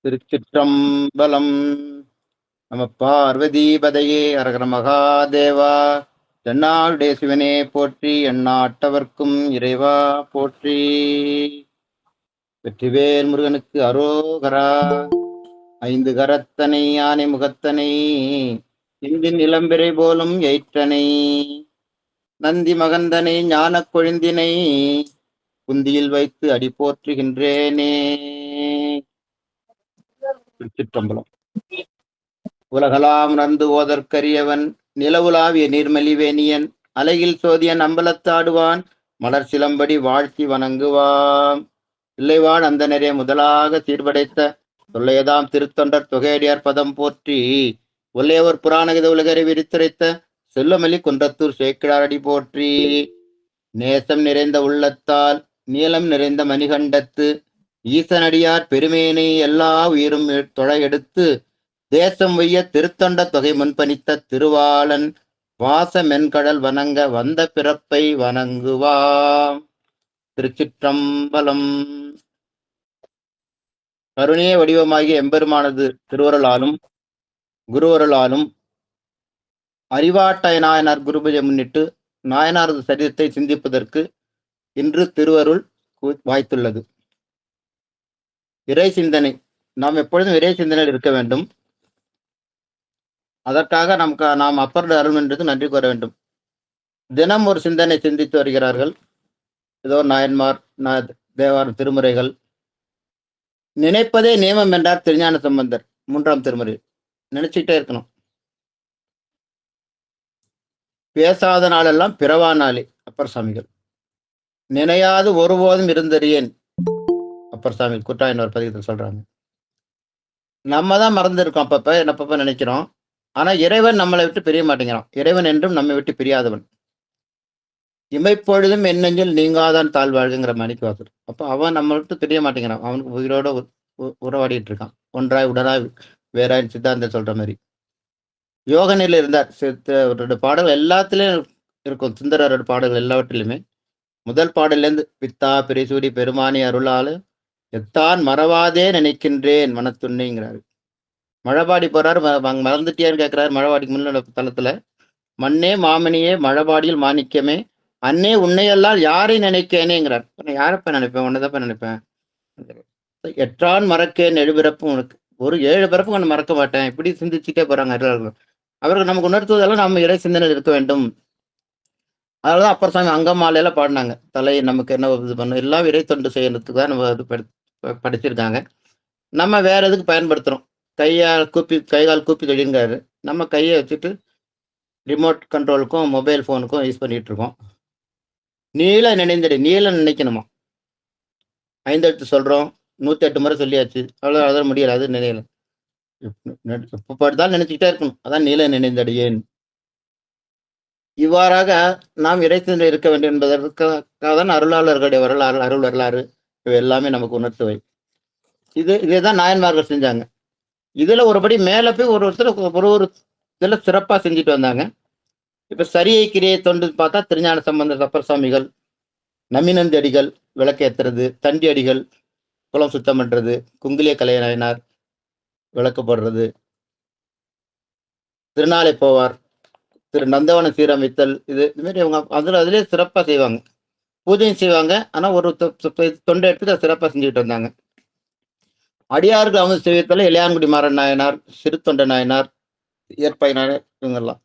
திருச்சிற்றம்பலம். நம பார்வதீபதையே அரகர மகாதேவா. தென்னாளுடைய சிவனே போற்றி, எண்ணாட்டவர்க்கும் இறைவா போற்றி. வெற்றிவேல் முருகனுக்கு அரோகரா. ஐந்து கரத்தனை யானை முகத்தனை, இந்தின் இளம்பிறை போலும் எயிற்றனை, நந்தி மகந்தனை ஞானக் கொழுந்தினை, குந்தியில் வைத்து அடி போற்றுகின்றேனே. திருச்சிற்றம்பலம். உலகலாம் உணர்ந்து ஓதற்கரியவன், நிலவுலாவிய நீர்மலிவேணியன், அலையில் சோதியன் அம்பலத்தாடுவான், மலர் சிலம்படி வாழ்த்தி வணங்குவாம். இல்லைவான் அந்த நிறைய முதலாக சீர்படைத்த தொல்லையதாம் திருத்தொண்டர் தொகையடியார் பதம் போற்றி, ஒல்லையவர் புராணகித உலகரை விரித்துரைத்த செல்லமலி குன்றத்தூர் சேக்கிழாரடி போற்றி. நேசம் நிறைந்த உள்ளத்தால் நீளம் நிறைந்த மணிகண்டத்து ஈசனடியார் பெருமேனை எல்லா உயிரும் தொழ எடுத்து, தேசம் வைய திருத்தொண்ட தொகை முன்பணித்த திருவாளன் வாச மென்கடல் வணங்க வந்த பிறப்பை வணங்குவாம். திருச்சிற்றம்பலம். கருணைய வடிவமாகிய எம்பெருமானது திருவருளாலும் குருவருளாலும் அறிவாட்டாய நாயனார் குருபூஜை முன்னிட்டு நாயனாரது சரிதத்தை சிந்திப்பதற்கு இன்று திருவருள் வாய்த்துள்ளது. இறை சிந்தனை. நாம் எப்பொழுதும் இறை சிந்தனையில் இருக்க வேண்டும். அதற்காக நாம் அப்பருடைய அருள் என்றது நன்றி கூற வேண்டும். தினம் ஒரு சிந்தனை சிந்தித்து வருகிறார்கள். ஏதோ நாயன்மார், தேவார் திருமுறைகள். நினைப்பதே நியமம் என்றார் திருஞான சம்பந்தர் 3ஆம் திருமுறை. நினைச்சுக்கிட்டே இருக்கணும். பேசாத நாளெல்லாம் பிறவா நாளே அப்பர் சாமிகள். நினையாது ஒருபோதும் இருந்தறியேன் அப்பர் சாமி குற்றாயினர் பதிகத்தில் சொல்றாங்க. நம்ம தான் மறந்துருக்கோம், அப்பப்ப நினைக்கிறோம். ஆனா இறைவன் நம்மளை விட்டு பிரிய மாட்டேங்கிறான். இறைவன் என்றும் நம்மை விட்டு பிரியாதவன். இமைப்பொழுதும் என்னெஞ்சில் நீங்காதான் தாழ்வாழ்கிற மாணிக்கவாசர். அப்போ அவன் நம்மளை விட்டு பிரிய மாட்டேங்கிறான். அவனுக்கு உயிரோட உறவாடிட்டு இருக்கான். ஒன்றாய் உடனாய் வேறாய் சித்தாந்தம் சொல்ற மாதிரி. யோக நிலையில் இருந்தார். அவரோட பாடல்கள் எல்லாத்துலயும் இருக்கும். சுந்தரரோட பாடல்கள் எல்லாவற்றிலுமே முதல் பாடலேருந்து பித்தா பிரிசூடி பெருமானி அருளாலு எத்தான் மறவாதே நினைக்கின்றேன் மனத்துண்ணிங்கிறாரு. மழபாடி போறாரு. மறந்துட்டியான்னு கேட்கிறாரு. மழபாடிக்கு முன்ன தளத்துல, மண்ணே மாமணியே மழபாடியில் மாணிக்கமே அன்னே உன்னையெல்லாம் யாரை நினைக்கேனேங்கிறார். யாரப்ப நினைப்பேன்? உன்னதப்ப நினைப்பேன். எற்றான் மறக்கேன் எழுபிறப்பும் உனக்கு, ஒரு 7 பிறப்பும் ஒன்று மறக்க மாட்டேன். இப்படி சிந்திச்சுட்டே போறாங்க அருளாளர்கள். அவர்கள் நமக்கு உணர்த்துவதெல்லாம் நம்ம இறை சிந்தனையில் இருக்க வேண்டும். அதனாலதான் அப்பர் சாமி அங்கமாலையில பாடினாங்க. தலை நமக்கு என்ன இது பண்ணும், எல்லாம் இறை தொண்டு செய்யறதுக்கு தான் நம்ம இது படிச்சிருக்காங்க. நம்ம வேற எதுக்கு பயன்படுத்துறோம்? கை கால் கூப்பி தொழில்ங்காரு. நம்ம கையை வச்சுட்டு ரிமோட் கண்ட்ரோலுக்கும் மொபைல் ஃபோனுக்கும் யூஸ் பண்ணிட்டு இருக்கோம். நீள நினைக்கணுமா? 5 எழுத்து சொல்றோம், 108 முறை சொல்லியாச்சு. அதான் முடியல. அது நினையல. எப்ப பார்த்தாலும் நினைச்சுக்கிட்டே இருக்கணும். அதான் நீள நினைந்தடியேன். இவ்வாறாக நாம் இறைச்சில் இருக்க வேண்டும் என்பதற்காக தான் அருளாளர்களுடைய அருள் வரலாறு இவை எல்லாமே நமக்கு உணர்த்துவை. இதேதான் நாயன்மார்கள் செஞ்சாங்க. இதுல ஒருபடி மேல போய் ஒருத்தர் ஒரு இதுல சிறப்பா செஞ்சுட்டு வந்தாங்க. இப்ப சரியை கிரியை தொண்டு பார்த்தா திருஞான சம்பந்தர் அப்பர் சாமிகள், நமினந்தி அடிகள் விளக்கேத்துறது, தண்டி அடிகள் குளம் சுத்தம் பண்றது, குங்கிலிய கலைநாயனார் விளக்கு போடுறது, திருநாளை போவார், திரு நந்தவன சீரமைத்தல், இதுமாரி அவங்க அதுலேயே சிறப்பாக செய்வாங்க. பூஜையும் செய்வாங்க. ஆனால் ஒரு தொண்டை எடுத்து சிறப்பாக செஞ்சுக்கிட்டு வந்தாங்க. அடியார்கள் அவங்க செய்யத்தில் இளையான்குடி மாறன் நாயனார், சிறு தொண்ட நாயனார், இயற்பை நாயனார், இவங்கெல்லாம்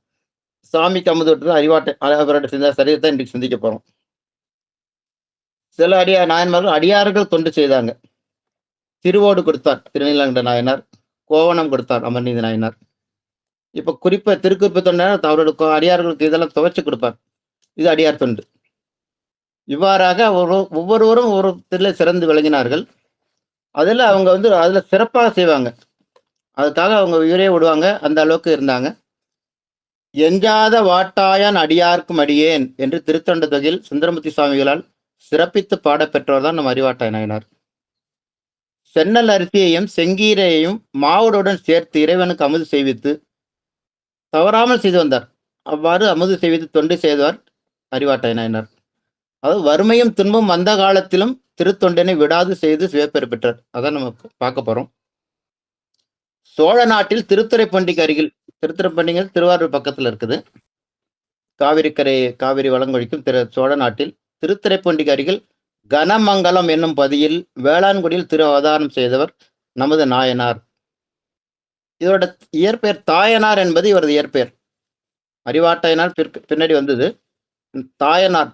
சாமிக்கு அமுது விட்டு அறிவாட்டை அவரோட செஞ்ச சரீரத்தை இன்றைக்கு சிந்திக்க போறோம். சில நாயன்மார்கள் அடியார்கள் தொண்டு செய்தாங்க. திருவோடு கொடுத்தார் திருநீலகண்ட நாயனார், கோவணம் கொடுத்தார் அமர்நீதி நாயனார். இப்ப திருக்குறிப்பு தொண்டர் அவரோட அடியார்களுக்கு இதெல்லாம் துவைச்சு கொடுப்பார். இது அடியார் தொண்டு. இவ்வாறாக ஒவ்வொருவரும் ஒரு சிறந்து விளங்கினார்கள். அதுல அவங்க அதுல சிறப்பாக செய்வாங்க. அதுக்காக அவங்க உயிரே விடுவாங்க. அந்த அளவுக்கு இருந்தாங்க. எஞ்சாத வாட்டாயான் அடியார்க்கும் அடியேன் என்று திருத்தொண்ட தொகையில் சுந்தரமூர்த்தி சுவாமிகளால் சிறப்பித்து பாடப்பெற்றவர் தான் நம் அறிவாட்டாய் நாயனார். சென்னல் அரிசியையும் செங்கீரையையும் மாவுடன் சேர்த்து இறைவனுக்கு அமுது செய்வித்து தவறாமல் செய்து வந்தார். அவ்வாறு அமுது செய்து தொண்டு செய்தவர் அறிவாட்டை நாயனார். அதாவது வறுமையும் துன்பம் வந்த காலத்திலும் திருத்தொண்டினை விடாது செய்து சிவப்பெரு பெற்றார். அதான் நம்ம பார்க்க போறோம். சோழ நாட்டில் திருத்துறைப்பூண்டிக்கு அருகில், திருத்துறைப்பூண்டிங்கிறது திருவாரூர் பக்கத்துல இருக்குது. காவிரி வளங்கொழிக்கும் சோழ நாட்டில் திருத்துறைப்பூண்டிக்கு அருகில் கனமங்கலம் என்னும் பதியில் வேளாண்குடியில் திரு அவதாரம் செய்தவர் நமது நாயனார். இதோட இயற்பெயர் தாயனார் என்பது இவரது இயற்பெயர். அறிவாட்டையனார் பின்னாடி வந்தது. தாயனார்,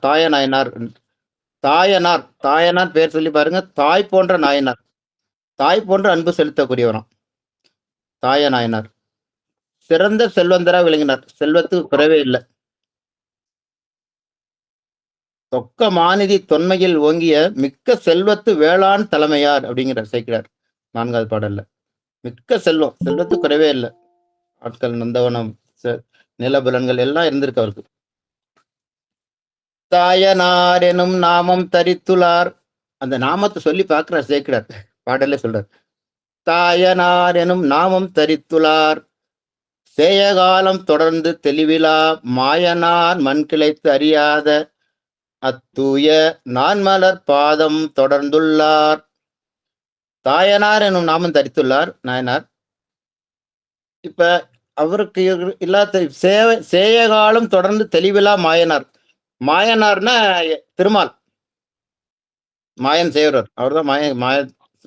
தாயனார் பேர் சொல்லி பாருங்க. தாய் போன்ற நாயனார், தாய் போன்ற அன்பு செலுத்தக்கூடியவராம் தாய நாயனார். சிறந்த செல்வந்தரா விளங்கினார். செல்வத்துக்கு குறைவே இல்லை. தொக்க மாநிதி தொன்மையில் ஓங்கிய மிக்க செல்வத்து வேளாண் தலைமையார் அப்படிங்கிறார் சேர்க்கிறார் 4வது பாடல்ல. மிக்க செல்வம், செல்வத்துக்கு குறைவே இல்லை. ஆட்கள், நந்தவனம், நிலபுலன்கள் எல்லாம் இருந்திருக்கு அவருக்கு. தாயனார் எனும் நாமம் தரித்துளார். அந்த நாமத்தை சொல்லி பார்க்கிறார் சேர்க்கிறார். பாடலே சொல்றார். தாயனார் எனும் நாமம் தரித்துளார் சேயகாலம் தொடர்ந்து தெளிவிலா மாயனார் மண் கிளைத்து அறியாத அத்தூய நான்மலர் பாதம் தொடர்ந்துள்ளார். தாயனார் எனும் நாமம் தரித்துள்ளார் நாயனார். இப்ப அவருக்கு இல்லாத சேயகாலம் தொடர்ந்து தெளிவிலா மாயனார். மாயனார்னா திருமால், மாயன் செய்கிறவர். அவர்தான்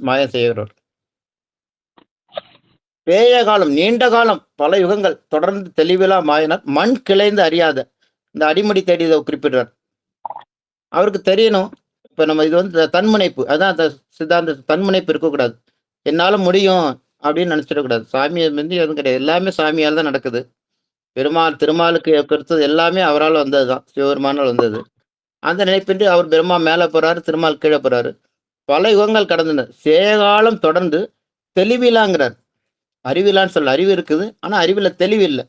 மாயன் செய்கிறவர். பேய காலம், நீண்ட காலம், பல யுகங்கள் தொடர்ந்து தெளிவிலா மாயனார் மண் கிளைந்து அறியாத, இந்த அடிமடி தேடியதை குறிப்பிடுறார். அவருக்கு தெரியணும். இப்ப நம்ம இது வந்து தன்முனைப்பு, அதான் சித்தாந்த தன்முனைப்பு இருக்கக்கூடாது. என்னால முடியும் அப்படின்னு நினைச்சிடக்கூடாது. சாமியை வந்து எதுவும் கிடையாது. எல்லாமே சாமியால் தான் நடக்குது. திருமாலுக்கு கொடுத்தது எல்லாமே அவரால் வந்ததுதான், சிவபெருமானால் வந்தது. அந்த நினைப்பின்றி அவர் பிரம்மா மேல போறாரு, திருமால் கீழே போறாரு. பல யுகங்கள் கடந்தன. சேகாலம் தொடர்ந்து தெளிவிலாங்கிறார். அறிவிலான்னு சொல்ல, அறிவு இருக்குது, ஆனா அறிவுல தெளிவு இல்லை.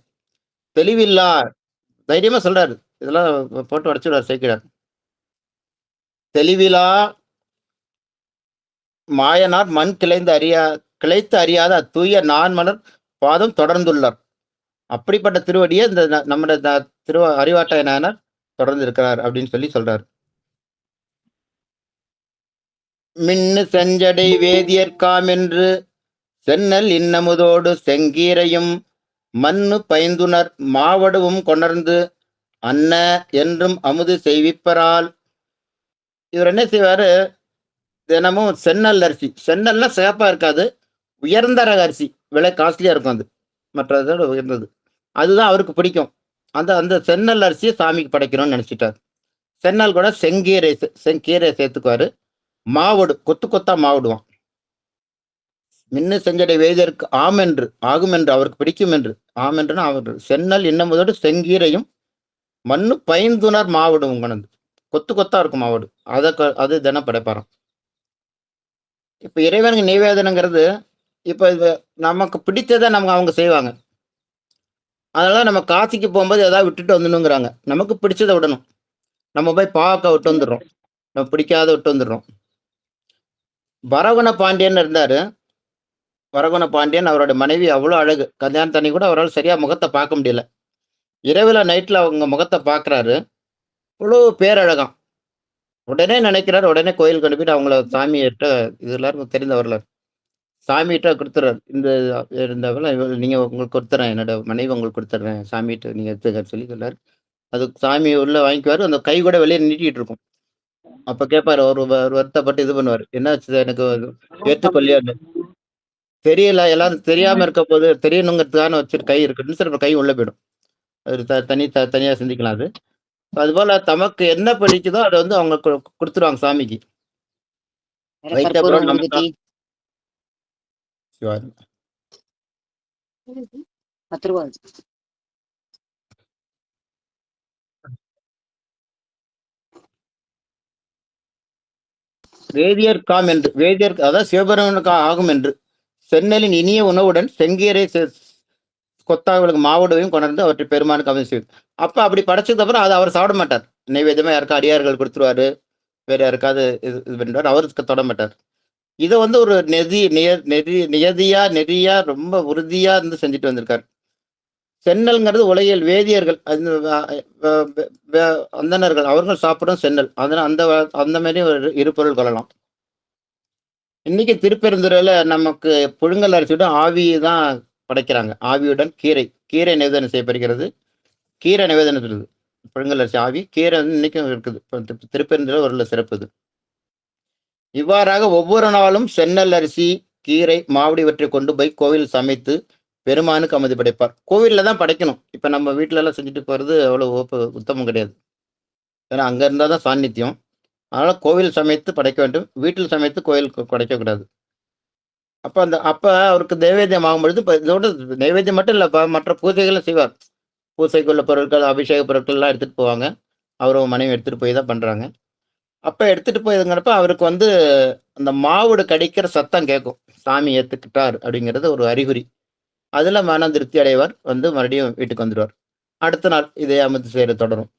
தெளிவில்லா தைரியமா சொல்றாரு. இதெல்லாம் போட்டு உடச்சுடார் சேர்க்கிறார். தெளிவிலா மாயனார் மண் கிளைத்து அறியாத அத்தூய நான்மலர் பாதம் தொடர்ந்துள்ளார். அப்படிப்பட்ட திருவடியை இந்த நம்முடைய அறிவாட்டாயனார் தொடர்ந்து இருக்கிறார் அப்படின்னு சொல்லி சொல்றார். மின்னு செஞ்சடை வேதியர்காம் என்று சென்னல் இன்னமுதோடு செங்கீரையும் மண்ணு பைந்துணர் மாவடுவும் கொணர்ந்து அன்ன என்றும் அமுது செய்விப்பரால். இவர் என்ன செய்வாரு, தினமும் சென்னல் அரிசி, சென்னல்ல சிகப்பா இருக்காது, உயர்ந்த ரக அரிசி, விலை காஸ்ட்லியா இருக்கும், அது மற்றதோட உயர்ந்தது, அதுதான் அவருக்கு பிடிக்கும். அந்த சென்னல் அரிசியை சாமிக்கு படைக்கணும்னு நினைச்சிட்டார். சென்னல் கூட செங்கீரை சேர்த்துக்குவாரு. மாவடு கொத்து கொத்தா மாவிடுவான். மின்னு செஞ்சடை வேதியருக்கு ஆம் என்று, ஆகும் என்று, அவருக்கு பிடிக்கும் என்று, ஆம் என்றுனா அவர் சென்னல் இன்னமுதோடு செங்கீரையும் மண்ணு பைந்துணர் மாவிடும் கொண்டு கொத்து கொத்தா இருக்கும் மாவடு, அது தினம் படைப்பாராம். இப்ப இறைவனுக்கு நிவேதனங்கிறது, இப்ப இது நமக்கு பிடித்ததை அவங்க செய்வாங்க. அதனால நம்ம காசிக்கு போகும்போது ஏதாவது விட்டுட்டு வந்துணுங்கிறாங்க. நமக்கு பிடிச்சதை விடணும். நம்ம போய் பாவக்காய் விட்டு வந்துடுறோம், நம்ம பிடிக்காத விட்டு வந்துடுறோம். வரகுண பாண்டியன் இருந்தாரு. வரகுண பாண்டியன், அவரோட மனைவி அவ்வளோ அழகு. கல்யாணத்தனி கூட அவரால் சரியா முகத்தை பார்க்க முடியல. இரவுல நைட்ல அவங்க முகத்தை பார்க்குறாரு, இவ்வளோ பேரழகாம். உடனே நினைக்கிறார், உடனே கோயில் கொண்டு போயிட்டு அவங்கள சாமியிட்ட, இது எல்லாருக்கும் தெரிந்தவர்ல, சாமிகிட்ட கொடுத்துறாரு. இந்த நீங்க உங்களுக்கு கொடுத்துறேன், என்னோட மனைவி உங்களுக்கு கொடுத்துட்றேன், சாமிகிட்ட நீங்க எடுத்துக்க சொல்லி சொல்லாரு. அது சாமி உள்ள வாங்கிக்குவாரு. அந்த கை கூட வெளியே நீட்டிட்டு இருக்கும். அப்ப கேட்பாரு, ஒரு வருத்தப்பட்டு இது பண்ணுவாரு, என்னாச்சு எனக்கு ஏற்றுக்கொள்ளியான்னு. தெரியல, எல்லாரும் தெரியாம இருக்க போது தெரியணுங்கிறதுக்கான வச்சுட்டு கை இருக்குன்னு சில கை உள்ள போயிடும். அது தனியா சிந்திக்கலாம். அது அதுபோல தமக்கு என்ன பிடிக்குதோ அதை வந்து அவங்க கொடுத்துருவாங்க சாமிக்கு. வைத்த அப்புறம் நமக்கு வேதியர்காம் என்று, வேதியர் அதாவது சிவபெருமனுக்கு ஆகும் என்று சென்னலின் இனிய உணவுடன் செங்கீரை கொத்தாவளுக்கு மாவுடையும் கொண்டு அவற்றை பெருமானுக்கு அமைச்சு செய்வது. அப்ப அப்படி படைச்சதுக்கு அப்புறம் அதை அவர் சாப்பிட மாட்டார். நைவேத்தியமா யாருக்கா அடியார்கள் கொடுத்துருவாரு, வேற யாருக்காவது இது பண்ணுவார், அவருக்கு தொட மாட்டார். இதை வந்து ஒரு நெறியா ரொம்ப உறுதியா இருந்து செஞ்சுட்டு வந்திருக்காரு. சென்னல்ங்கிறது உலகியல் வேதியர்கள் அந்த அந்தணர்கள் அவர்கள் சாப்பிடும் சென்னல். அதனால அந்த மாதிரி ஒரு இரு பொருள் கொள்ளலாம். இன்னைக்கு திருப்பெருந்துறையில நமக்கு புழுங்கல் அரிசியுடன் ஆவி தான் படைக்கிறாங்க. ஆவியுடன் கீரை. கீரை நிவேதனம் செய்யப்படுகிறது. கீரை நிவேதனம் இருக்குது. புழுங்கல் அரிசி ஆவி, கீரை வந்து இன்னைக்கும் இருக்குது. திருப்பெருந்துறை ஒரு சிறப்பு இது. இவ்வாறாக ஒவ்வொரு நாளும் சென்னல் அரிசி, கீரை, மாவடி இவற்றை கொண்டு போய் கோவில் சமைத்து பெருமானுக்கு அமுது படைப்பார். கோவில்ல தான் படைக்கணும். இப்ப நம்ம வீட்ல எல்லாம் செஞ்சுட்டு போறது அவ்வளவு உத்தமம் கிடையாது. ஏன்னா அங்க இருந்தா தான் சாநித்தியம். அதனால கோவில் சமைத்து படைக்க வேண்டும். வீட்டில் சமைத்து கோயிலுக்கு படைக்கக்கூடாது. அப்ப அவருக்கு நைவேத்தியம் ஆகும்பொழுது இதோட நைவேத்தியம் மட்டும் இல்லப்பா, மற்ற பூஜைகளும் செய்வார். பூஜைக்குள்ள பொருட்கள், அபிஷேக பொருட்கள் எல்லாம் எடுத்துட்டு போவாங்க. அவரும் மனைவி எடுத்துட்டு போய் தான் பண்றாங்க. அப்ப எடுத்துட்டு போயதுங்கிறப்ப அவருக்கு வந்து அந்த மாவுடு கடிக்கிற சத்தம் கேட்கும். சாமி ஏத்துக்கிட்டார் அப்படிங்கிறது ஒரு அறிகுறி. அதுல மனம் திருப்தி அடைவார். வந்து மறுபடியும் வீட்டுக்கு வந்துடுவார். அடுத்த நாள் இதே அமுத்து செய்யறது தொடரும்.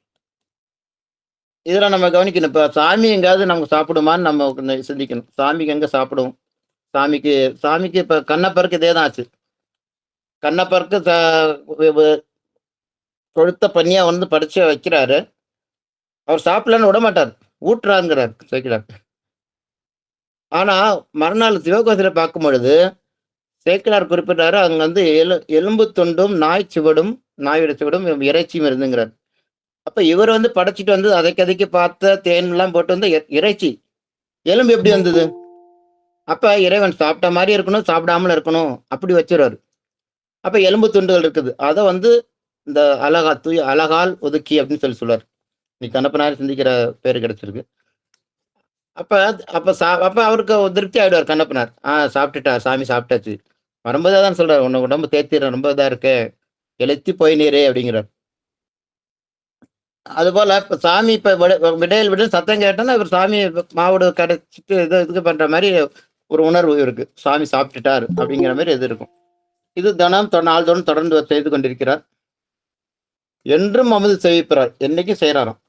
இதுல நம்ம கவனிக்கணும். இப்ப சாமி எங்காவது நமக்கு சாப்பிடுமான்னு நம்ம கொஞ்சம் சிந்திக்கணும். சாமிக்கு எங்க சாப்பிடும்? சாமிக்கு சாமிக்கு இப்ப கண்ணப்பருக்கு இதே தான் ஆச்சு. கண்ணப்பருக்கு கொழுத்த பண்ணியா வந்து படைச்சு வைக்கிறாரு. அவர் சாப்பிடலன்னு விட மாட்டார். ஊட்டுறாங்கிறார் சேக்கிழார். ஆனா மறுநாள் சிவகோசையில பார்க்கும் பொழுது சேக்கிழார் குறிப்பிட்டாரு, அங்க வந்து எலும்பு துண்டும் நாய் சுவடும் நாயோட சுவடும் இறைச்சியும் இருந்துங்கிறார். அப்ப இவர் வந்து படைச்சிட்டு வந்து அதை கதைக்கு பார்த்த தேன் எல்லாம் போட்டு வந்து இறைச்சி எலும்பு எப்படி வந்தது? அப்ப இறைவன் சாப்பிட்ட மாதிரி இருக்கணும், சாப்பிடாமல இருக்கணும், அப்படி வச்சிருவாரு. அப்ப எலும்பு துண்டுகள் இருக்குது. அதை வந்து இந்த அழகால் ஒதுக்கி அப்படின்னு சொல்லுவார். நீ கண்ணப்பனார் சிந்திக்கிற பேரு கிடைச்சிருக்கு. அப்ப அப்ப அப்ப அவருக்கு திருப்தி ஆயிடுவார் கண்ணப்பனார். சாப்பிட்டுட்டார், சாமி சாப்பிட்டாச்சு. வரும்போதே தான் சொல்றாரு, உன்னை உடம்பு தேத்திர ரொம்ப இதா இருக்கு, எழுத்தி போய் நீரே அப்படிங்கிறார். அது போல இப்ப சாமி இப்ப விடையில் சத்தம் கேட்டோன்னா இவர் சாமி மாவோடு கடைச்சிட்டு இதுக்கு பண்ற மாதிரி ஒரு உணர்வு இருக்கு. சாமி சாப்பிட்டுட்டார் அப்படிங்கிற மாதிரி இது இருக்கும். இது தினம் நாள்தோறும் தொடர்ந்து செய்து கொண்டிருக்கிறார். என்றும் அமுது செய்விப்பார். என்னைக்கும் செய்யறாராம்.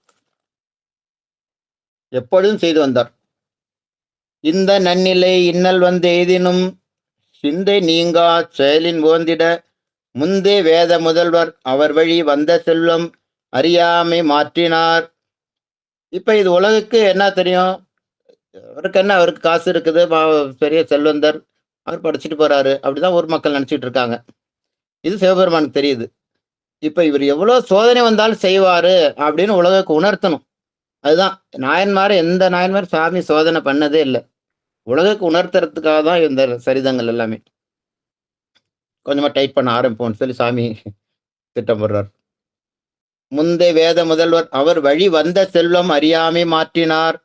எப்பொழுதும் செய்து வந்தார். இந்த நன்னிலை இன்னல் வந்து எய்தினும் சிந்தை நீங்கா செயலின் ஓந்திட முந்தே வேத முதல்வர் அவர் வழி வந்த செல்வம் அறியாமை மாற்றினார். இப்ப இது உலகுக்கு என்ன தெரியும்? அவருக்கு என்ன, அவருக்கு காசு இருக்குது, பெரிய செல்வந்தர், அவர் படிச்சுட்டு போறாரு, அப்படிதான் ஊர் மக்கள் நினைச்சிட்டு இருக்காங்க. இது சிவபெருமானுக்கு தெரியுது. இப்ப இவர் எவ்வளவு சோதனை வந்தாலும் செய்வாரு அப்படின்னு உலகுக்கு உணர்த்தணும். அதுதான் நாயன்மார், எந்த நாயன்மார் சாமி சோதனை பண்ணதே இல்லை. உலகுக்கு உணர்த்துறதுக்காக தான் இந்த சரிதங்கள் எல்லாமே. கொஞ்சமா டைட் பண்ண ஆரம்பிப்போம்னு சொல்லி சாமி திட்டம் போடுறார். முந்தை வேத முதல்வர் அவர் வழி வந்த செல்வம் அறியாமை மாற்றினார்.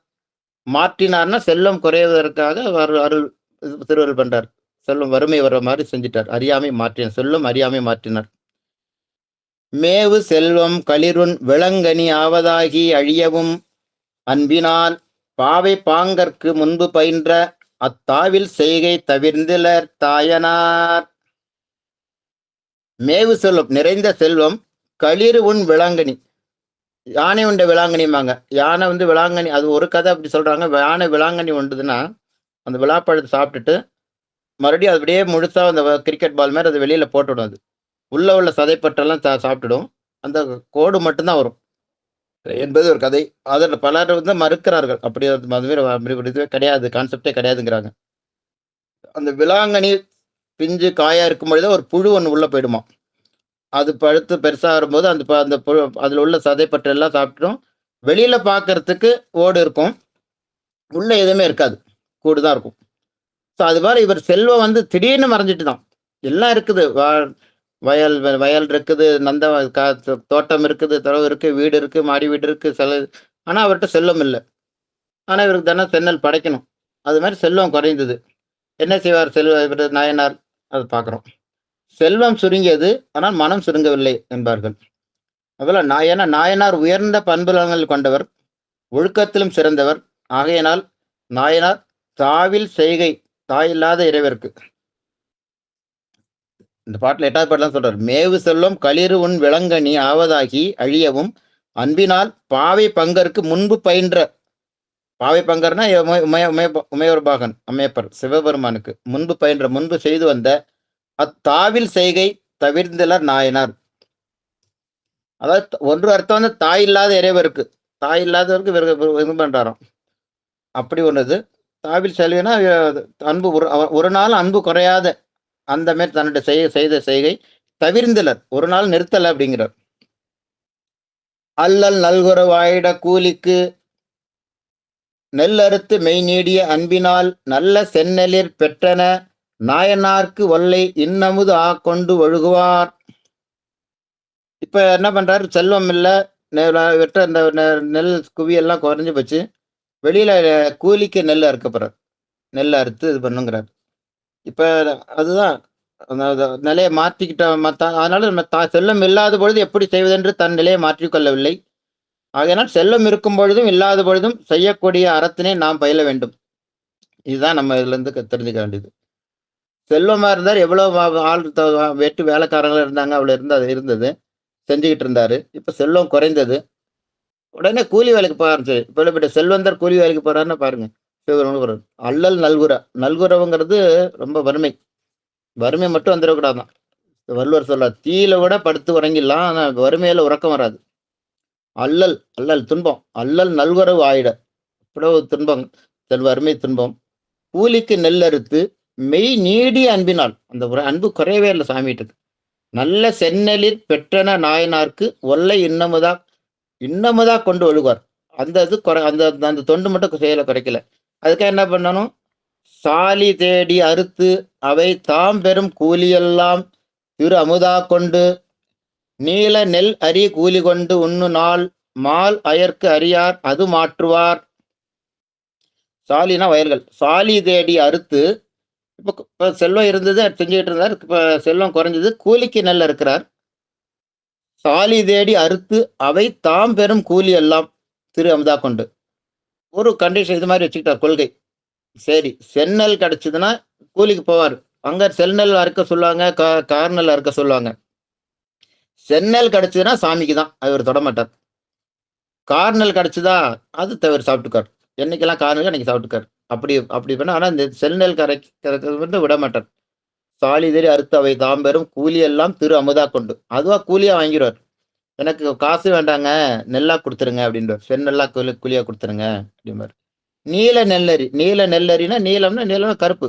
மாற்றினார்னா செல்வம் குறைவதற்காக அருள் திருவருள் பண்றார். செல்வம் வறுமை வர்ற மாதிரி செஞ்சிட்டார். அறியாமை மாற்றினார். செல்வம் அறியாமை மாற்றினார். மேவு செல்வம் களிருண் விளங்கனி ஆவதாகி அழியவும் அன்பினால் பாவை பாங்கற்கு முன்பு பயின்ற அத்தாவில் செய்கை தவிர்ந்திலர் தாயனார். மேவு செல்வம் நிறைந்த செல்வம், களிறு உன் விளாங்கனி, யானை உண்ட விளாங்கனிமாங்க. யானை வந்து விளாங்கனி, அது ஒரு கதை அப்படி சொல்றாங்க. யானை விளாங்கனி உண்டுதுன்னா அந்த விழாப்பழத்தை சாப்பிட்டுட்டு மறுபடியும் அது அப்படியே முழுசா அந்த கிரிக்கெட் பால் மாதிரி அது வெளியில போட்டுவிடும். அது உள்ள சதைப்பற்றெல்லாம் சாப்பிட்டுடும். அந்த கோடு மட்டும்தான் வரும் என்பது ஒரு கதை. அதில் பலர் வந்து மறுக்கிறார்கள். அப்படி இதுவே கிடையாது, கான்செப்டே கிடையாதுங்கிறாங்க. அந்த விளாங்கனி பிஞ்சு காயா இருக்கும் பொழுது ஒரு புழு ஒன்று உள்ள போயிடுமா. அது பழுத்து பெருசா வரும்போது அந்த புழு அதில் உள்ள சதைப்பற்று எல்லாம் சாப்பிட்டுடும். வெளியில பார்க்கறதுக்கு ஓடு இருக்கும், உள்ள எதுவுமே இருக்காது, கூடு தான் இருக்கும். ஸோ அது மாதிரி இவர் செல்வம் வந்து திடீர்னு மறைஞ்சிட்டு தான். எல்லாம் இருக்குது, வயல் இருக்குது, தோட்டம் இருக்குது, துறவு இருக்கு, வீடு இருக்கு, மாடி வீடு இருக்கு, ஆனா அவர்கிட்ட செல்வம் இல்லை. ஆனா இவருக்கு தானே சென்னல் படைக்கணும். அது மாதிரி செல்வம் குறைந்தது. என்ன செய்வார் இவர் நாயனார்? அது பார்க்குறோம். செல்வம் சுருங்கியது, ஆனால் மனம் சுருங்கவில்லை என்பார்கள். அதில் ஏன்னா நாயனார் உயர்ந்த பண்புலங்கள் கொண்டவர், ஒழுக்கத்திலும் சிறந்தவர். ஆகையினால் நாயனார் தாவில் செய்கை, தாயில்லாத இறைவருக்கு. இந்த பாட்டில் 8வது பாட்டுலாம் சொல்றார். மேவு செல்வம் களிறு உன் விளங்கனி ஆவதாகி அழியவும் அன்பினால் பாவை பங்கருக்கு முன்பு பயின்ற, பாவை பங்கர்னா உமையொருபாகன் அம்மையப்பர் சிவபெருமானுக்கு முன்பு பயின்ற, முன்பு செய்து வந்த அத்தாவில் செய்கை தவிர்ந்தலர் நாயனார். அதாவது ஒன்று அர்த்தம் வந்து தாய் இல்லாத இறைவருக்கு. தாய் இல்லாதவருக்கு இது பண்றாராம். அப்படி ஒண்ணு. தாவில் செல்வினா அன்பு ஒரு நாள் அன்பு குறையாத அந்த மாரி தன்னுடைய செய்த செய்கை தவிர்ந்தலர். ஒரு நாள் நிறுத்தல அப்படிங்கிறார். அல்லல் நல்குரவாயிட கூலிக்கு நெல்லறுத்து மெய் நீடிய அன்பினால் நல்ல செந்நெளிர் பெற்றன நாயனார்க்கு ஒல்லை இன்னமுது கொண்டு ஒழுகுவார். இப்ப என்ன பண்றாரு? செல்வம் இல்ல, வெற்ற இந்த நெல் குவியெல்லாம் குறைஞ்சு போச்சு. வெளியில கூலிக்கு நெல் அறுக்க போறார். நெல் அறுத்து இது பண்ணுங்கிறார். இப்ப அதுதான் நிலையை மாற்றிக்கிட்ட அதனால நம்ம செல்வம் இல்லாத பொழுது எப்படி செய்வதென்று தன் நிலையை மாற்றிக்கொள்ளவில்லை. ஆகையினால் செல்வம் இருக்கும் பொழுதும் இல்லாத பொழுதும் செய்யக்கூடிய அறத்தினை நாம் பயில வேண்டும். இதுதான் நம்ம இதுல இருந்து தெரிஞ்சுக்க வேண்டியது. செல்வமா இருந்தார், எவ்வளவு ஆள் வெட்டு வேலைக்காரங்களும் இருந்தாங்க, அவ்வளவு இருந்தது செஞ்சுக்கிட்டு இருந்தாரு. இப்ப செல்வம் குறைந்தது. உடனே கூலி வேலைக்கு போக ஆரம்பிச்சாரு. இப்ப செல்வந்தர் கூலி வேலைக்கு போறாருன்னு பாருங்க. அல்லல் நல்குற நல்குறவுங்கிறது ரொம்ப வறுமை. வறுமை மட்டும் வந்துடக்கூடாதான். வள்ளுவர் சொல்றார், தீயில விட படுத்து உறங்கிடலாம், ஆனா வறுமையில உறக்கம் வராது. அல்லல் அல்லல் துன்பம், அல்லல் நல்குறவு ஆயிட, இவ்வளவு துன்பம், வறுமை துன்பம். கூலிக்கு நெல் அறுத்து மெய் நீடிய அன்பினால், அந்த அன்பு குறையவே இல்லை சாமிட்டு. நல்ல செந்நெளிர் பெற்றன நாயனார்க்கு ஒல்லை இன்னமுதா கொண்டு ஒழுகுவார். அந்த இது அந்த தொண்டு மட்டும் செயலை குறைக்கல. அதுக்காக என்ன பண்ணணும்? சாலி தேடி அறுத்து அவை தாம் பெரும் கூலியெல்லாம் திரு அமுதா கொண்டு நீல நெல் அரி கூலி கொண்டு உண்ணு நாள் மால் அயர்க்கு அறியார் அது மாற்றுவார். சாலினா வயல்கள். சாலி தேடி அறுத்து, இப்ப செல்வம் இருந்தது செஞ்சுக்கிட்டு இருந்தார். இப்ப செல்வம் குறைஞ்சது, கூலிக்கு நெல் இருக்கிறார். சாலி தேடி அறுத்து அவை தாம் பெரும் கூலி எல்லாம் திரு அமுதா கொண்டு. ஒரு கண்டிஷன் இது மாதிரி வச்சுக்கிட்டார் கொள்கை. சரி, செந்நெல் கிடைச்சதுன்னா கூலிக்கு போவார். அங்க செந்நெல் அறுக்க சொல்லுவாங்க, கார்நெல் அறுக்க சொல்லுவாங்க. செந்நெல் கிடைச்சதுன்னா சாமிக்கு தான், அவர் தொடமாட்டார். கார்நெல் கிடைச்சதா அது தவிர சாப்பிட்டுக்கார். என்னைக்கெல்லாம் கார்நெல் அன்னைக்கு சாப்பிட்டுக்கார். அப்படி பண்ண. ஆனா இந்த செந்நெல் வந்து விட மாட்டார். சாலிதறி அறுத்து அவை தாம் பெரும் கூலி எல்லாம் திரு அமுதா கொண்டு. அதுவா கூலியா வாங்கிடுவார். எனக்கு காசு வேண்டாங்க, நெல்லா கொடுத்துருங்க அப்படின்றார். செந்நெல்லா கூலியா கொடுத்துருங்க அப்படின்பார். நீல நெல்லரினா நீலம்னா கருப்பு.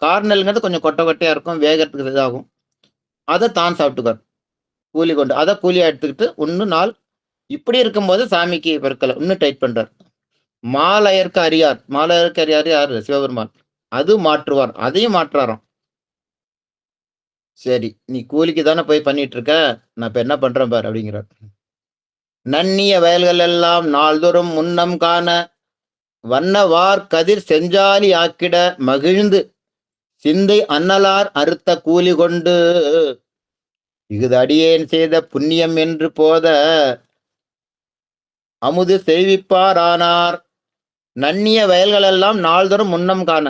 கார்நெல்ங்கிறது கொஞ்சம் கொட்டையா இருக்கும், வேகத்துக்கு இதாகும். அதை தான் சாப்பிட்டுக்கார் கூலி கொண்டு. அதை கூலியா எடுத்துக்கிட்டு இன்னும் நாள் இப்படி இருக்கும்போது சாமிக்கு பெருக்கலை இன்னும் டைட் பண்றார். மாலையர்க்கு அறியார் யாரு? சிவபெருமான். அது மாற்றுவார், அதையும் மாற்றாராம். சரி, நீ கூலிக்கு தானே போய் பண்ணிட்டு இருக்க, நான் இப்ப என்ன பண்றேன் பார் அப்படிங்கிறார். நன்னிய வயல்கள் எல்லாம் நாள்தோறும் முன்னம் காண வண்ணவார் கதிர் செஞ்சாலி ஆக்கிட மகிழ்ந்து சிந்தை அன்னலார் அறுத்த கூலி கொண்டு இஃது அடியேன் செய்த புண்ணியம் என்று போத அமுது செய்விப்பாரானார். நன்னிய வயல்கள் எல்லாம் நாள்தோறும் முன்னம் காண,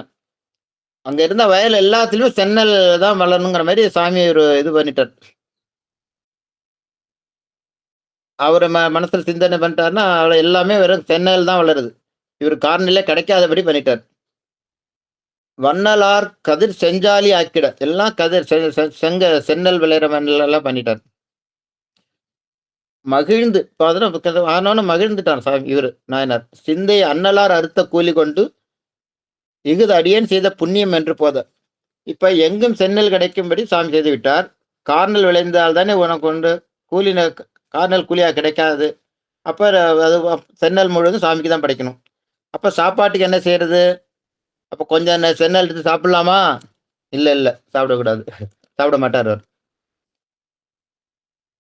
அங்க இருந்த வயல் எல்லாத்துலயும் செந்நெல் தான் வளரணுங்கிற மாதிரி சாமி ஒரு இது பண்ணிட்டார். அவர் மனசுல சிந்தனை பண்ணிட்டாருன்னா எல்லாமே வெறும் செந்நெல் தான் வளருது. இவர் கார்நிலை கிடைக்காதபடி பண்ணிட்டார். வண்ணலார் கதிர் செஞ்சாலி ஆக்கிட, எல்லாம் கதிர் செந்நெல் விளையிற மண்ணில் எல்லாம் பண்ணிட்டார். மகிழ்ந்து ஆனோன்னு மகிழ்ந்துட்டான் சாமி இவர் நாயனார். சிந்தை அன்னலார் அறுத்த கூலி கொண்டு இகுது அடியேன் செய்த புண்ணியம் என்று போத. இப்ப எங்கும் செந்நெல் கிடைக்கும்படி சாமி செய்து விட்டார். கார்நெல் விளைந்தால் தானே உனக்கு கொண்டு கார்நெல் கூலியா கிடைக்காது. அப்ப அது செந்நெல் முழுவதும் சாமிக்கு தான் படைக்கணும். அப்ப சாப்பாட்டுக்கு என்ன செய்யறது? அப்ப கொஞ்சம் செந்நெல் எடுத்து சாப்பிடலாமா? இல்ல சாப்பிடக்கூடாது, சாப்பிட மாட்டார் அவர்.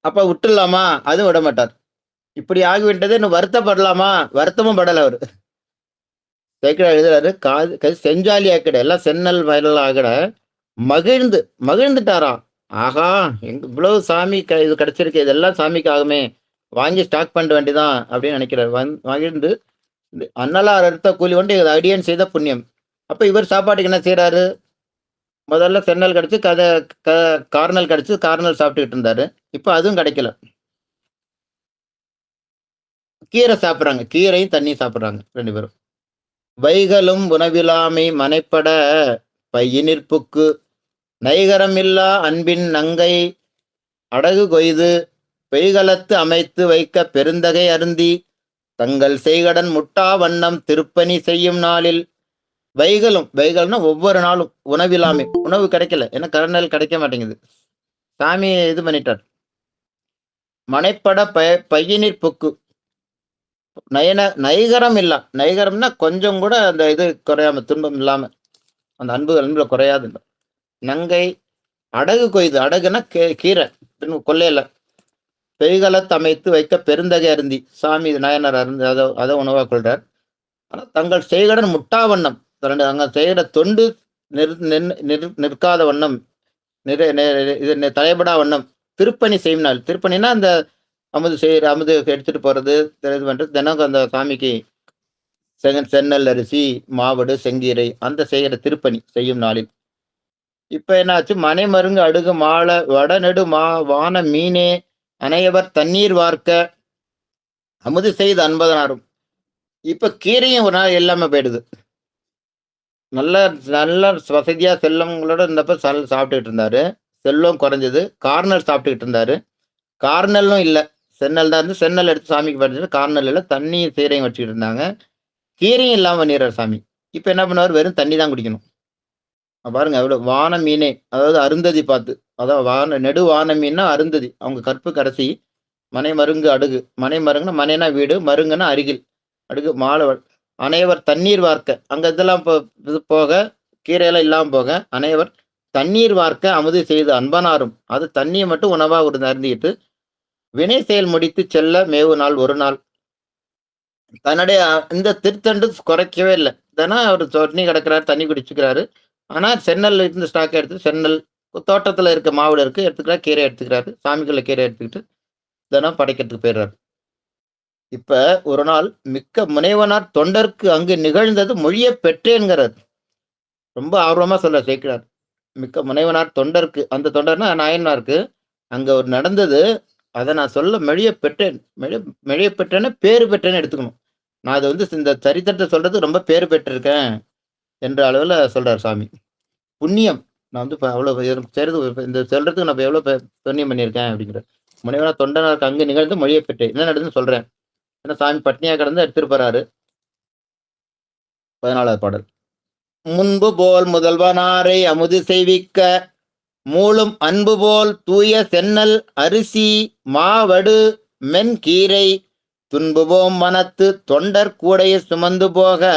அப்ப விட்டுலாமா? அதுவும் விட மாட்டார். இப்படி ஆகிவிட்டது. இன்னும் வருத்தப்படலாமா? வருத்தமும் படல அவர். சேக்கிழார் எழுதுறாரு, செஞ்சாலி ஆக்கிட, எல்லாம் செந்நெல் வயல் ஆகிட மகிழ்ந்துட்டாராம். ஆகா, இவ்வளவு சாமி இது கிடைச்சிருக்கு, இதெல்லாம் சாமிக்கு ஆகுமே, வாங்கி ஸ்டாக் பண்ண வேண்டியதான் அப்படின்னு நினைக்கிறார். மகிழ்ந்து அன்னலார் அறுத்த கூலி கொண்டு அடியேன் செய்த புண்ணியம். அப்ப இவர் சாப்பாட்டுக்கு என்ன செய்யறாரு? முதல்ல செந்நெல் கிடைச்சு கார்நெல் கிடைச்சு கார்நெல் சாப்பிட்டுக்கிட்டு இருந்தாரு. இப்ப அதுவும் கிடைக்கல. கீரை சாப்பிட்றாங்க, கீரையும் தண்ணியும் சாப்பிட்றாங்க 2 பேரும். வைகளும் உணவிலாமை மனைப்பட பையினிற்புக்கு நைகரம் இல்லா அன்பின் நங்கை அடகு கொய்து பெய்களத்து அமைத்து வைக்க பெருந்தகை அருந்தி தங்கள் செய்கடன் முட்டா வண்ணம் திருப்பணி செய்யும் நாளில் வைகல்னா ஒவ்வொரு நாளும் உணவில்லாமை, உணவு கிடைக்கல, ஏன்னா கருநெல் கிடைக்க மாட்டேங்குது. சாமி இது பண்ணிட்டார். மனைப்பட பையினிற் புக்கு நைகரம் இல்ல. நைகரம்னா கொஞ்சம் கூட அந்த இது குறையாம, துன்பம் இல்லாம, அந்த அன்புல குறையாது. நங்கை அடகு கொய்து, அடகுன்னா கீரை கொள்ளையில பெய்களத்து அமைத்து வைக்க பெருந்தகை அருந்தி, சாமி நாயனார் அருந்து அதை உணவாக கொள்றார். ஆனா தங்கள் செய்கடன் முட்டா வண்ணம், அங்க செய்கிற தொண்டு நிற்காத வண்ணம், தலைபடா வண்ணம் திருப்பணி செய்யும் நாள். திருப்பணினா அந்த அமுது எடுத்துட்டு போறது, இது பண்றது, தினம் அந்த சாமிக்கு சென்னல் அரிசி, மாவடு, செங்கீரை அந்த செய்கிற திருப்பணி செய்யும் நாளில். இப்ப என்னாச்சு, மனை மருங்கு அடுகு மாலை வடநெடு வான மீனே அனையவர் தண்ணீர் வார்க்க அமுது செய்து அன்பதனாரும். இப்ப கீரையும் ஒரு நாள் எல்லாமே போயிடுது. நல்ல நல்ல வசதியா செல்லங்களோட இருந்தப்ப சாப்பிட்டுக்கிட்டு இருந்தாரு. செல்வம் குறைஞ்சது. கார்னல் சாப்பிட்டுக்கிட்டு இருந்தாரு. கார்னலும் இல்லை, சென்னல் தான் இருந்து. சென்னல் எடுத்து சாமிக்கு பறிச்சுட்டு, கார்னல் இல்லை, தண்ணியும் சீரையும் வச்சுக்கிட்டு இருந்தாங்க. கீரையும் இல்லாம பண்ணிடுறாரு சாமி. இப்ப என்ன பண்ணுவார், வெறும் தண்ணி தான் குடிக்கணும். பாருங்க எவ்வளவு வான மீனே, அதாவது அருந்ததி பார்த்து, அதாவது நெடு வான மீன்னா அருந்ததி, அவங்க கற்பு கடைசி. மனை மருங்கு அடுகு, மனை மருங்குன்னா மனைனா வீடு, மருங்குன்னா அருகில், அடுகு மாலை அனைவர் தண்ணீர் வார்க்க, அங்க இதெல்லாம் இது போக, கீரையெல்லாம் இல்லாம போக, அனைவர் தண்ணீர் வார்க்க அமுது செய்து அன்பனாரும், அது தண்ணியை மட்டும் உணவா ஒரு அருந்திக்கிட்டு வினை செயல் முடித்து செல்ல மேவு நாள் ஒரு நாள். தன்னுடைய இந்த திருத்தண்டு குறைக்கவே இல்லை. தினம் அவர் சொன்னி கிடக்கிறாரு, தண்ணி குடிச்சுக்கிறாரு. ஆனா சென்னல் இருந்து ஸ்டாக் எடுத்து, சென்னல் தோட்டத்துல இருக்க மாவுல இருக்கு எடுத்துக்கிறாரு, கீரை எடுத்துக்கிறாரு, சாமிக்குள்ள கீரை எடுத்துக்கிட்டு தினம் படைக்கிறதுக்கு போயிடுறாரு. இப்ப ஒரு நாள் மிக்க முனைவனார் தொண்டருக்கு அங்கு நிகழ்ந்தது மொழிய பெற்றேன்கிறார். ரொம்ப ஆர்வமா சொல்ல சேர்க்கிறார். மிக்க முனைவனார் தொண்டருக்கு, அந்த தொண்டர்னா நாயன்மாருக்கு அங்க ஒரு நடந்தது, அதை நான் சொல்ல மெழிய பெற்றேன். மெழிய பெற்றேன்னு பேரு பெற்றேன்னு எடுத்துக்கணும். நான் அதை இந்த சரித்திரத்தை சொல்றது ரொம்ப பேரு பெற்றிருக்கேன் என்ற அளவுல சொல்றார் சாமி. புண்ணியம், நான் அவ்வளவு செய்யறது, இந்த சொல்றதுக்கு நான் எவ்வளவு புண்ணியம் பண்ணியிருக்கேன் அப்படிங்கிற. முனைவனா தொண்டனாருக்கு அங்கு நிகழ்ந்து மொழியை பெற்றேன், என்ன நடந்துன்னு சொல்றேன். ஏன்னா சாமி பட்னியா கிடந்து எடுத்துட்டு போறாரு. 14வது பாடல். முன்பு போல் முதல்வனாரை அமுது செய்விக்க மூலும் அன்பு போல் தூய சென்னல் அரிசி மாவடு மென் கீரை துன்புவோம் மனத்து தொண்டர் கூடைய சுமந்து போக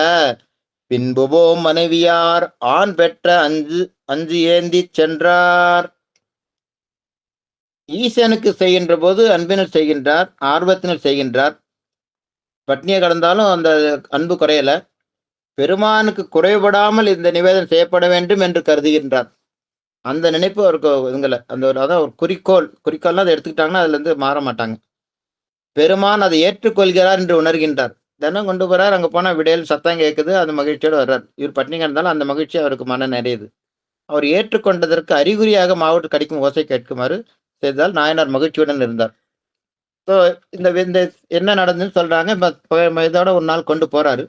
பின்புவோம் மனைவியார் ஆண் பெற்ற அஞ்சு ஏந்தி சென்றார். ஈசனுக்கு செய்கின்ற போது அன்பினர் செய்கின்றார், ஆர்வத்தினர் செய்கின்றார். பட்னியை கடந்தாலும் அந்த அன்பு குறையல. பெருமானுக்கு குறைபடாமல் இந்த நிவேதனம் செய்யப்பட வேண்டும் என்று கருதுகின்றார். அந்த நினைப்பு அவருக்கு இதுங்கல. அந்த அதான் ஒரு குறிக்கோள்னா அதை எடுத்துக்கிட்டாங்கன்னா அதுல இருந்து மாற மாட்டாங்க. பெருமான் அதை ஏற்றுக்கொள்கிறார் என்று உணர்கின்றார். தினம் கொண்டு போறார், அங்க போனா விடையில் சத்தம் கேட்குது, அந்த மகிழ்ச்சியோடு வர்றார். இவர் பட்னிங்க இருந்தாலும் அந்த மகிழ்ச்சி அவருக்கு மன நிறையுது. அவர் ஏற்றுக்கொண்டதற்கு அறிகுறியாக மாவட்டு கடிக்கும் ஓசை கேட்குமாறு செய்தால் நாயனார் மகிழ்ச்சியுடன் இருந்தார். ஸோ இந்த என்ன நடந்துன்னு சொல்றாங்க. இதோட ஒரு நாள் கொண்டு போறாரு.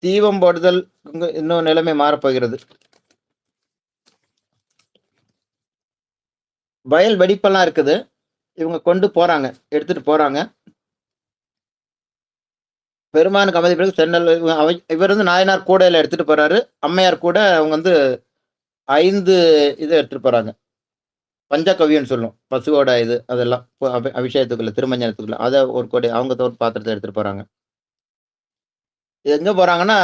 தீபம் போடுதல் இன்னும் நிலைமை மாறப்போகிறது. வயல் வெடிப்பெல்லாம் இருக்குது, இவங்க கொண்டு போறாங்க, எடுத்துட்டு போறாங்க. பெருமானுக்கு அமைதி பிறகு சென்னல், இவர் நாயனார் கூடையில எடுத்துட்டு போறாரு. அம்மையார் கூட அவங்க 5 இதை எடுத்துட்டு போறாங்க. பஞ்சகவியன்னு சொல்லும், பசுவோட இது, அதெல்லாம் அபிஷேகத்துக்குள்ள, திருமஞ்சனத்துக்குள்ள, அதை ஒரு கூடை, அவங்க ஒரு பாத்திரத்தை எடுத்துட்டு போறாங்க. எங்க போறாங்கன்னா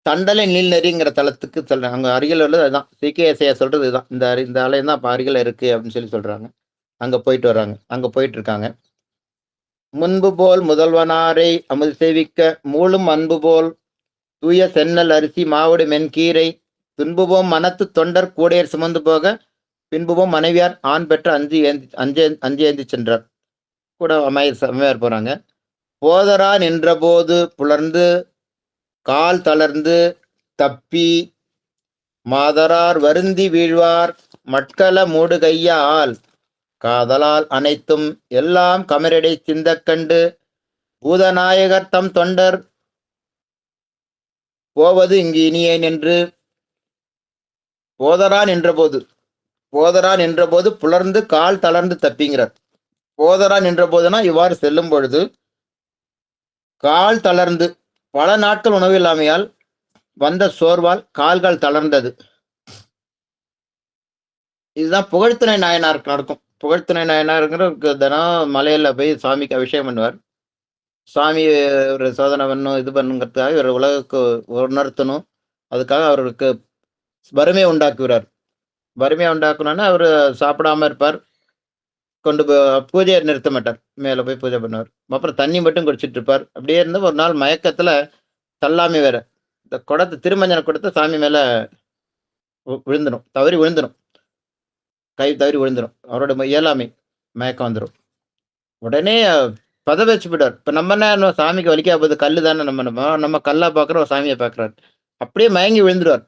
தண்டலை நீல்நெறிங்கிற தலத்துக்கு சொல்றாங்க. அங்க அருகில் உள்ளது அதுதான். சிகேஎஸ்ஐ சொல்றது இதுதான். இந்த ஆலயம் தான் அருகில் இருக்கு அப்படின்னு சொல்றாங்க. அங்க போயிட்டு வர்றாங்க, அங்க போயிட்டு இருக்காங்க. முன்பு போல் முதல்வனாரை அமுது சேவிக்க மூலும் அன்பு போல் தூய சென்னல் அரிசி மாவடு மென்கீரை துன்புவோம் மனத்து தொண்டர் கூடையர் சுமந்து போக பின்புவோம் மனைவியார் ஆண் பெற்ற அஞ்சு ஏந்தி சென்றார். கூட அம்மையார் போறாங்க. போதரா நின்ற போது புலர்ந்து கால் தளர்ந்து தப்பி மாதரார் வருந்தி வீழ்வார் மட்கல மூடு கையால் காதலால் அனைத்தும் எல்லாம் கமரடை சிந்தக் கண்டு பூதநாயகர் தம் தொண்டர் போவது இங்கு இனியேன் என்று போதரான் என்றபோது போதரான் என்றபோது புலர்ந்து கால் தளர்ந்து தப்பிங்கிறார். போதரான் என்ற போதுனா இவ்வாறு செல்லும் பொழுது கால் தளர்ந்து பல நாட்கள் உணவில்லாமையால் வந்த சோர்வால் கால்கள் தளர்ந்தது. இதுதான் புகழ்த்துணை நாயனாருக்கு நடக்கும். புகழ்த்துணை நாயனாருங்கிற தினம் மலையில போய் சாமிக்கு அபிஷேகம் பண்ணுவார். சாமி ஒரு சோதனை பண்ணணும், இது பண்ணுங்கிறதுக்காக இவர் உலகுக்கு உணர்த்தணும். அதுக்காக அவருக்கு வறுமையை உண்டாக்குகிறார். வறுமையை உண்டாக்கணும்னா அவரு சாப்பிடாம இருப்பார். கொண்டு பூஜையை நிறுத்த மாட்டார். மேல போய் பூஜை பண்ணுவார். அப்புறம் தண்ணி மட்டும் குடிச்சிட்டு இருப்பார். அப்படியே இருந்து ஒரு நாள் மயக்கத்துல தள்ளாமை வேற. இந்த குடத்தை திருமஞ்சன குடத்தை சாமி மேல விழுந்துடும். தவறி விழுந்துடும். கை தவறி விழுந்துடும். அவரோட இயலாமை மயக்கம் வந்துடும். உடனே பதவச்சு விடுவார். இப்ப நம்ம என்ன சாமிக்கு வலிக்கா போகுது, கல்லு தானே நம்ம கல்லா பார்க்குறோம், சாமியை பார்க்குறாரு. அப்படியே மயங்கி விழுந்துருவார்.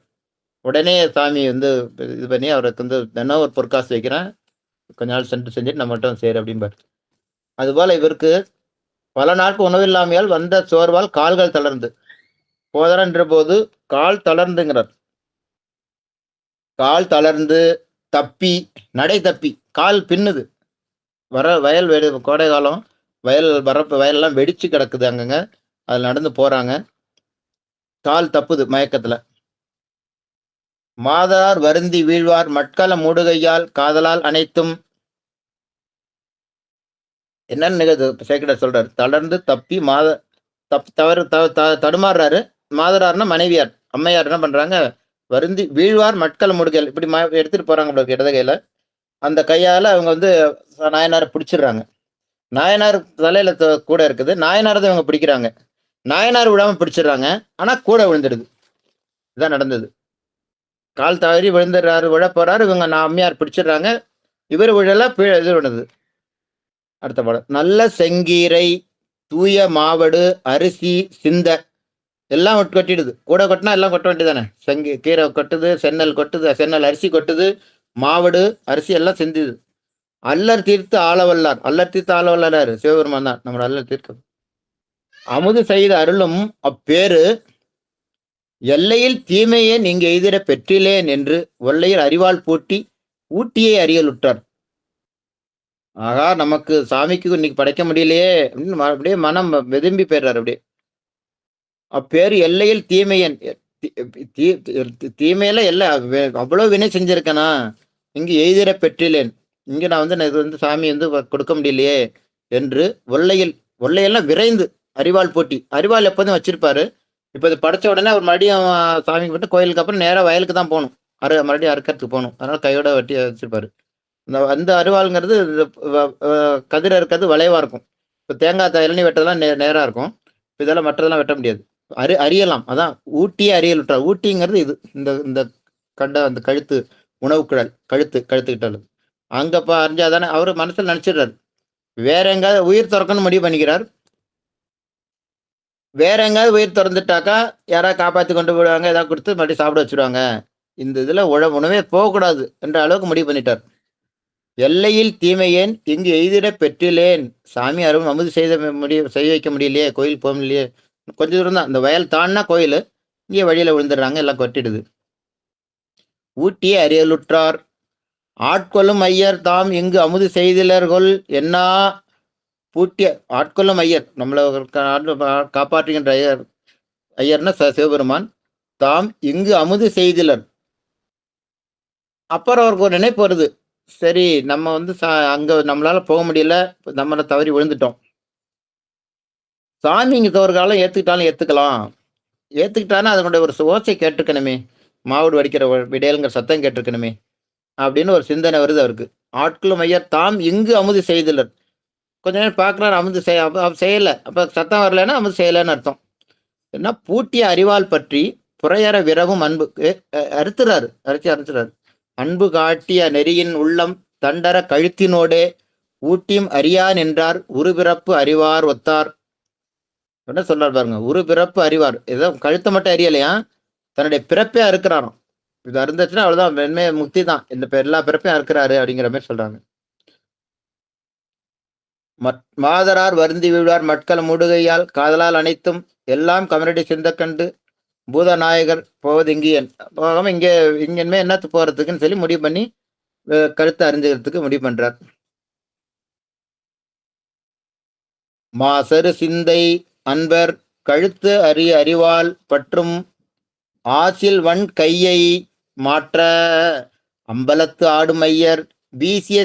உடனே சாமி வந்து இது பண்ணி அவருக்கு வந்து தினம் ஒரு பொற்காசு வைக்கிறேன், கொஞ்ச நாள் செஞ்சுட்டு நம்மகிட்ட சேரு அப்படின்பார். அதுபோல இவருக்கு பல நாட்கள் உணவில்லாமையால் வந்த சோர்வால் கால்கள் தளர்ந்து போதரன்ற போது கால் தளர்ந்துங்கிறார். கால் தளர்ந்து தப்பி நடை தப்பி கால் பின்னுது. வயல் கோடை காலம் வயல்லாம் வெடிச்சு கிடக்குது அங்கங்க. அதில் நடந்து போறாங்க. கால் தப்புது மயக்கத்துல. மாதரார் வருந்தி வீழ்வார் மட்கள மூடுகையால் காதலால் அனைத்தும். என்னன்னு சேக்கிடார் சொல்றாரு. தளர்ந்து தப்பி தடுமாறுறாரு. மாதரார்னா மனைவியார், அம்மையார் என்ன பண்றாங்க, வருந்தி வீழ்வார் மட்கள மூடுகையால் இப்படி எடுத்துட்டு போறாங்க இடது கையில. அந்த கையால அவங்க வந்து நாயனாரை பிடிச்சிடுறாங்க. நாயனார் தலையில கூட இருக்குது. நாயனார் தான் இவங்க பிடிக்கிறாங்க. நாயனார் விடாம பிடிச்சிடுறாங்க. ஆனா கூட விழுந்துடுது. இதான் நடந்தது. கால் தவறி விழுந்துடுறாரு, விழ போறாரு. இவங்க அம்மையார் பிடிச்சிடுறாங்க. இவர் விழல, இது விடுது. அடுத்த பாடம். நல்ல செங்கீரை, தூய மாவடு, அரிசி, சிந்த எல்லாம் கொட்டிடுது. கூட கொட்டினா எல்லாம் கொட்ட வேண்டியதானே. கீரை கொட்டுது, சென்னல் கொட்டுது, சென்னல் அரிசி கொட்டுது, மாவடு அரிசி எல்லாம் சிந்துது. அல்லர் தீர்த்து ஆளவல்லார். அல்லர் தீர்த்து ஆளவல்லாரு சிவபெருமான் தான் நம்ம அல்லர் தீர்க்க. அமுது செய்த அருளும் அப்பேரு எல்லையில் தீமையே நீங்க எய்திட பெற்றிலேன் என்று ஒல்லையில் அறிவால் பூட்டி ஊட்டியை அறியலுற்றார். ஆகா, நமக்கு சாமிக்கு இன்னைக்கு படைக்க முடியலையே அப்படின்னு அப்படியே மனம் வெதும்பி போயிடுறாரு. அப்படியே அப்பேரு எல்லையில் தீமையன், தீமையில எல்லை அவ்வளவு வினை செஞ்சிருக்கேனா, இங்கு எய்திட பெற்றிலேன், இங்க நான் வந்து இது வந்து சாமி வந்து கொடுக்க முடியலையே என்று ஒல்லையெல்லாம் விரைந்து அறிவால் போட்டி. அறிவால் எப்போதும் வச்சிருப்பாரு. இப்போ இது படைச்ச உடனே அவர் மறுபடியும் சாமிக்கு விட்டு கோயிலுக்கு அப்புறம் நேராக வயலுக்கு தான் போகணும். மறுபடியும் அறுக்கிறதுக்கு போகணும். அதனால கையோட வெட்டி வச்சிருப்பாரு. அந்த அருவாளுங்கிறது கதிர இருக்கிறது வளைவா இருக்கும். இப்போ தேங்காய் இளநீ வெட்டதெல்லாம் நேராக இருக்கும். இதெல்லாம் மற்றதெல்லாம் வெட்ட முடியாது. அறியலாம். அதான் ஊட்டியே அறியல் விட்டார். ஊட்டிங்கிறது இது இந்த அந்த கழுத்து உணவு குழல் கழுத்துக்கிட்டாலும் அங்கப்போ அறிஞ்சாதானே அவர் மனசில் நினச்சிடுறாரு. வேற எங்காவது உயிர் திறக்கணும்னு முடிவு பண்ணிக்கிறார். வேற எங்காவது உயிர் திறந்துட்டாக்கா யாராவது காப்பாற்றி கொண்டு போயிடுவாங்க, ஏதாவது கொடுத்து மறுபடியும் சாப்பிட வச்சுருவாங்க. இந்த இதில் உணவே போகக்கூடாது என்ற அளவுக்கு முடிவு பண்ணிட்டார். எல்லையில் தீமையேன் இங்கு எய்திட பெற்றிலேன். சாமி அருள் அமுது செய்ய வைக்க முடியலையே, கோயில் போக முடியலையே. கொஞ்சம் தூரம் தான், இந்த வயல் தாண்டினா கோயில், இங்கே வழியில் விழுந்துடுறாங்க, எல்லாம் கொட்டிடுது. ஊட்டியே அறியலுற்றார் ஆட்கொள்ளும் ஐயர் தாம் இங்கு அமுது செய்திலர்கள் என்ன பூட்டிய ஆட்கொள்ளும் ஐயர், நம்மளை காப்பாற்றுகின்ற ஐயர்னா சிவபெருமான். தாம் இங்கு அமுது செய்திலர். அப்புறம் அவருக்கு ஒரு நினைப்பு வருது. சரி, நம்ம வந்து அங்க நம்மளால போக முடியல, நம்மளை தவறி விழுந்துட்டோம். சாமி இங்க ஒரு காலம் ஏத்துக்கிட்டாலும் ஏத்துக்கிட்டானா அதனுடைய ஒரு ஓசை கேட்டிருக்கணுமே, மாவுடு வடிக்கிற விடையலுங்கிற சத்தம் கேட்டிருக்கணுமே அப்படின்னு ஒரு சிந்தனை வருது அவருக்கு. ஆட்களும் ஐயர் தாம் இங்கு அமுது செய்திலர். கொஞ்ச நேரம் பார்க்குறாரு, அமுது செய்யலை. அப்போ சத்தம் வரலைன்னா அமுது செய்யலைன்னு அர்த்தம். என்ன பூட்டிய அறிவால் பற்றி புறையற விரவும் அன்புக்கு அறுத்துறாரு. அன்பு காட்டிய நெறியின் உள்ளம் தண்டர கழுத்தினோடே ஊட்டியும் அறியான் என்றார் உருபிறப்பு அறிவார் ஒத்தார். என்ன சொல்றாரு பாருங்க, உருபிறப்பு அறிவார். ஏதோ கழுத்தை மட்டும் அறியலையா, தன்னுடைய பிறப்பே அறுக்கிறாராம். இது அருந்துச்சுன்னா அவ்வளவுதான், வெண்மைய முக்தி தான். இந்த எல்லா பிறப்பையும் அறுக்கிறாரு அப்படிங்கிற மாதிரி சொல்றாங்க. மாதரார் வருந்தி விழுவார் மட்கள மூடுகையால் காதலால் அனைத்தும் எல்லாம் கமரடி சிந்த கண்டு பூதநாயகர் போவது இங்கே போகாம இங்கேயுமே என்னத்து போறதுக்குன்னு சொல்லி முடிவு பண்ணி கருத்து அறிஞ்சுக்கிறதுக்கு முடிவு பண்றார். மாசரு சிந்தை அன்பர் கழுத்து அறிவால் பற்றும் ஆசில் வன் கையை மாற்ற அம்பலத்து ஆடுமையர் வீசிய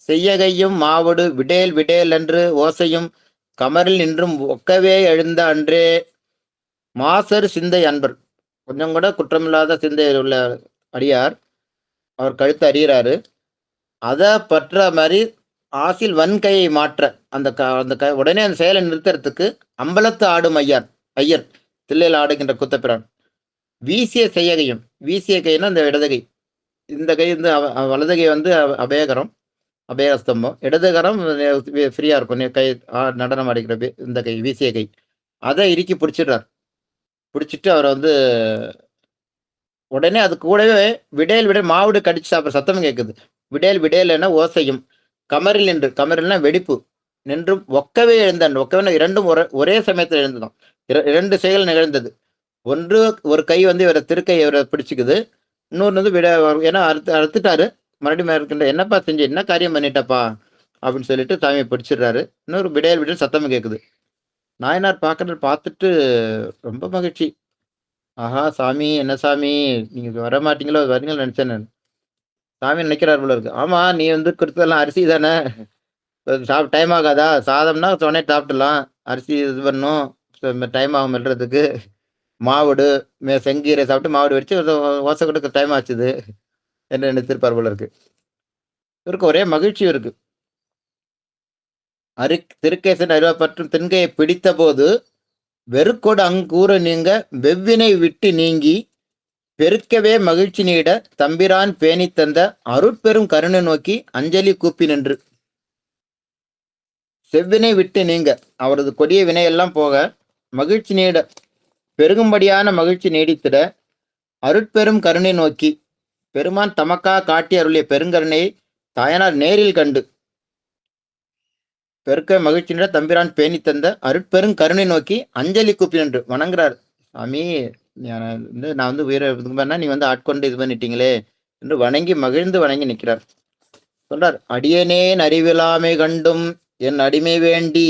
செய்யகையும் மாவடு விடேல் விடேல் என்று ஓசையும் கமரில் நின்றும் ஒக்கவே எழுந்த அன்றே. மாசர் சிந்தை அன்பர், கொஞ்சம் கூட குற்றமில்லாத சிந்தையில் உள்ள அடியார், அவர் கழுத்து அறிகிறாரு. அதை பற்ற மாதிரி ஆசில் வன்கையை மாற்ற அந்த உடனே அந்த செயலை நிறுத்துறதுக்கு அம்பலத்து ஆடும் ஐயர் தில்லையில் ஆடுகின்ற குத்தப்பிரான் வீசிய செய்யகையும், வீசிய கைன்னா இந்த இடதுகை, இந்த கை வந்து வலதுகை வந்து அபயகரம், அபயஸ்தம்பம், இடதுகரம் ஃப்ரீயா இருக்கும், கை நடனம் ஆடிக்கிற இந்த கை வீசிய கை, அதை இறுக்கி பிடிச்சிடுறார். பிடிச்சிட்டு அவரை வந்து உடனே அது கூடவே விடேல் மாவுடு கடிச்சு சாப்பிட்ற சத்தம் கேட்குது. விடேல் ஓசையும் கமரில் நின்று, கமரில்னா வெடிப்பு, நின்றும் ஒக்கவே எழுந்தான். ஒக்கவே இரண்டும் ஒரே சமயத்தில் எழுந்ததும் இரண்டு செயல் நிகழ்ந்தது. ஒன்று, ஒரு கை வந்து இவரை திருக்கை இவரை பிடிச்சிக்குது, இன்னொன்று வந்து ஏன்னா அறுத்துட்டாரு, மறுபடியும் இருக்கின்ற என்னப்பா செஞ்சு என்ன காரியம் பண்ணிட்டப்பா அப்படின்னு சொல்லிட்டு சாமியை பிடிச்சிடுறாரு. இன்னொரு விடேல் சத்தம் கேட்குது. நாயனார் பார்த்துட்டு ரொம்ப மகிழ்ச்சி. ஆஹா சாமி, என்ன சாமி நீங்க வர மாட்டீங்களோ வரீங்களோ நினைச்சேன் நான். சாமி நினைக்கிறார் போல இருக்கு. ஆமா, நீ வந்து கொடுத்ததெல்லாம் அரிசி தானே, டைம் ஆகாதா? சாதம்னா சொன்னே சாப்பிடலாம், அரிசி இது பண்ணும் டைம் ஆகும் மெல்றதுக்கு. மாவுடு செங்கீரை சாப்பிட்டு மாவுடு வச்சு ஓசை கொடுக்க டைம் ஆச்சுது என்று நினைத்திருப்பார் போல இருக்கு. இவருக்கு ஒரே மகிழ்ச்சி இருக்கு. திருக்கேசன் அறிவப்பற்றும் தென்கையை பிடித்த போது வெறுக்கோடு அங்கூற நீங்க வெவ்வினை விட்டு நீங்கி பெருக்கவே மகிழ்ச்சி நீட தம்பிரான் பேணி தந்த அருட்பெரும் கருணை நோக்கி அஞ்சலி கூப்பி நின்று. செவ்வினை விட்டு நீங்க, அவரது கொடிய வினையெல்லாம் போக மகிழ்ச்சி நீட, பெருகும்படியான மகிழ்ச்சி நீடித்திட அருட்பெரும் கருணை நோக்கி, பெருமான் தமக்கா காட்டி அருளிய பெருங்கருணையை தாயனார் நேரில் கண்டு பெருக்க மகிழ்ச்சி நீட தம்பிரான் பேணி தந்த அருட்பெரும் கருணை நோக்கி அஞ்சலி கூப்பி நின்று வணங்குறார். சாமி, நான் வந்து உயிரை நீ வந்து ஆட்கொண்டு இது பண்ணிட்டீங்களே என்று மகிழ்ந்து வணங்கி நிற்கிறார். சொல்றார், அடியனேன் அறிவிலாமை கண்டும் என் அடிமை வேண்டி.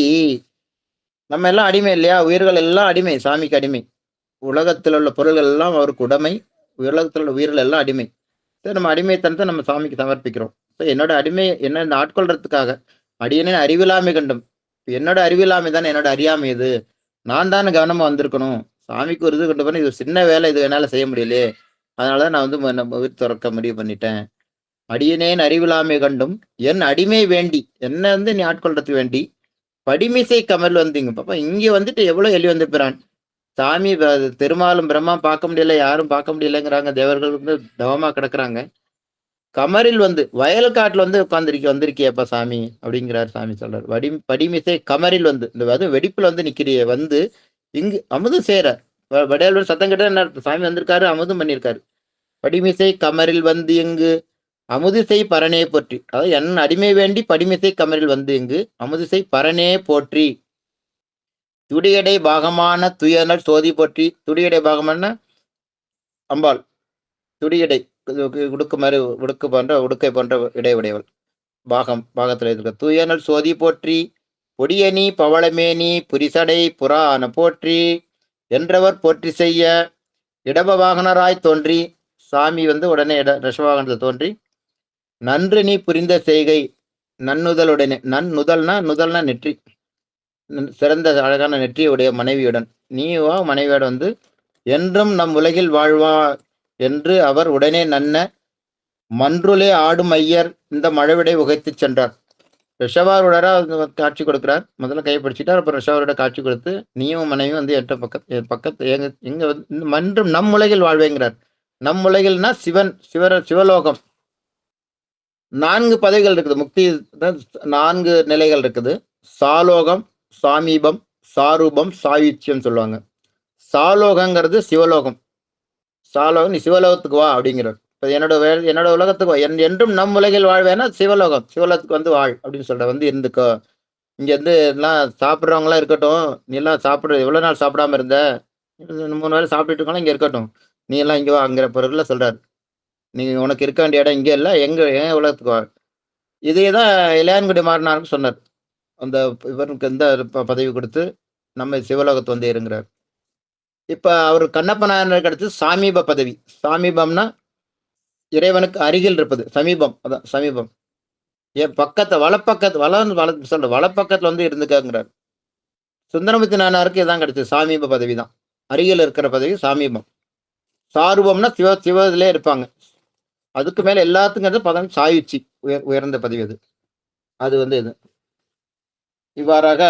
நம்ம எல்லாம் அடிமை இல்லையா? உயிர்கள் எல்லாம் அடிமை, சாமிக்கு அடிமை. உலகத்தில் உள்ள பொருள்கள் எல்லாம் அவருக்கு உடைமை, உலகத்தில் உள்ள உயிர்கள் எல்லாம் அடிமை. சரி, நம்ம அடிமைத்தனத்தை நம்ம சாமிக்கு சமர்ப்பிக்கிறோம். என்னோட அடிமை என்ன ஆட்கொள்றதுக்காக அடியனே அறிவிலாமை கண்டும். என்னோட அறிவிலாமை தானே என்னோட அறியாமை, இது நான் தானே கவனமா வந்திருக்கணும். சாமிக்கு ஒரு இது கொண்டு போன, இது சின்ன வேலை, இது என்னால செய்ய முடியலையே, அதனாலதான் நான் வந்து உயிர் துறக்க முடிவு பண்ணிட்டேன். அடியனேன் அறிவிலாமை கண்டும் என் அடிமை வேண்டி, என்ன வந்து நீ ஆட்கொள்றதுக்கு வேண்டி படிமிசை கமல் வந்தீங்க. பாப்பா, இங்க வந்துட்டு எவ்வளவு எள்ளி வந்திருக்கிறான் சாமி. திருமாலும் பிரம்மா பார்க்க முடியல, யாரும் பார்க்க முடியலங்கிறாங்க, தேவர்கள் வந்து தவமா கிடக்குறாங்க. கமரில் வந்து வயல் காட்டுல வந்து வந்திருக்கியப்பா சாமி அப்படிங்கிறார். சாமி சொல்றாரு, படிமிசை கமரில் வந்து, இந்த வெடிப்புல வந்து நிக்கிறிய, வந்து இங்கு அமுதும் சேர வடையால் சத்தம் கிட்ட என்ன சாமி வந்திருக்காரு, அமுதும் பண்ணியிருக்காரு. படிமிசை கமரில் வந்து இங்கு அமுதிசை பரனே போற்றி. அதாவது என் அடிமை வேண்டி படிமிசை கமரில் வந்து இங்கு அமுதிசை பரனே போற்றி. துடியடை பாகமான துயனர் சோதி போற்றி. துடியடை பாகமான அம்பாள், துடியடை உடுக்கு போன்ற உடுக்கை போன்ற இடை உடையவள், பாகத்தில் இருக்க. துயனர் சோதி போற்றி. பொடியணி பவளமேனி புரிசடை புறான போற்றி என்றவர் போற்றி செய்ய இடப வாகனராய் தோன்றி. சாமி வந்து உடனே ரிஷபவாகனத்தில் தோன்றி, நன்று நீ புரிந்த செய்கை நன்னுதலுடனே, நுதல்னா நெற்றி, சிறந்த அழகான நெற்றியுடைய மனைவியுடன், நீவா மனைவியோட வந்து என்றும் நம் உலகில் வாழ்வா என்று அவர் உடனே நன்ன மன்றுலே ஆடும் ஐயர் இந்த மழவிடை உகைத்து சென்றார். ரிஷபாரோட காட்சி கொடுக்கிறார். முதல்ல கைப்பிடிச்சிட்டார், அப்புறம் ரிஷபாரோட காட்சி கொடுத்து, நீயும் மனைவியும் வந்து என்ற பக்கத்து எங்க வந்து மன்றும் நம் உலகில் வாழ்வேங்கிறார். நம் உலகில்னா சிவலோகம். 4 பதவிகள் இருக்குது, முக்தி 4 நிலைகள் இருக்குது. சாலோகம், சாமீபம், சாரூபம், சாயுச்சியம் சொல்லுவாங்க. சாலோகங்கிறது சிவலோகம். சாலோகம், நீ சிவலோகத்துக்கு வா அப்படிங்கிறார். என்னோட உலகத்துக்கு வா, என்றும் நம் உலகில் வாழ்வேன்னா சிவலோகம், சிவலோகத்துக்கு வந்து வாழ் அப்படின்னு சொல்ற, வந்து இருந்துக்கோ. இங்க இருந்து எல்லாம் சாப்பிட்றவங்களாம் இருக்கட்டும், நீ எல்லாம் சாப்பிட்ற எவ்வளவு நாள் சாப்பிடாம இருந்த, 3 வேளை சாப்பிட்டுட்டு இருக்காலும் இங்க இருக்கட்டும். நீ எல்லாம் இங்க வாங்கிற பொருள்ல சொல்றாரு. நீ உனக்கு இருக்க வேண்டிய இடம் இங்க இல்ல. என் உலகத்துக்கு வா. இதே தான் இளையான்குடி மாறனாருக்கு சொன்னார். அந்த இவருக்கு இந்த பதவி குடுத்து, நம்ம சிவலோகத்து வந்து இருங்கிறார். இப்ப அவரு கண்ணப்ப நாயனாருக்கு அடுத்து சாமீப பதவி. சாமீபம்னா இறைவனுக்கு அருகில் இருப்பது. சமீபம். அதான் சமீபம். என் பக்கத்து வலப்பக்கத்து வலப்பக்கத்துல வந்து இருந்துக்கங்கிறார். சுந்தரமூர்த்தி நாயனாருக்கு இதான் கிடைச்சது. சாமீப பதவி தான். அருகில் இருக்கிற பதவி சாமீபம். சாரூபம்னா சிவ இதுலயே இருப்பாங்க. அதுக்கு மேல எல்லாத்துக்கும் பதவி சாயுச்சி. உயர்ந்த பதவி அது. அது வந்து இது. இவ்வாறாக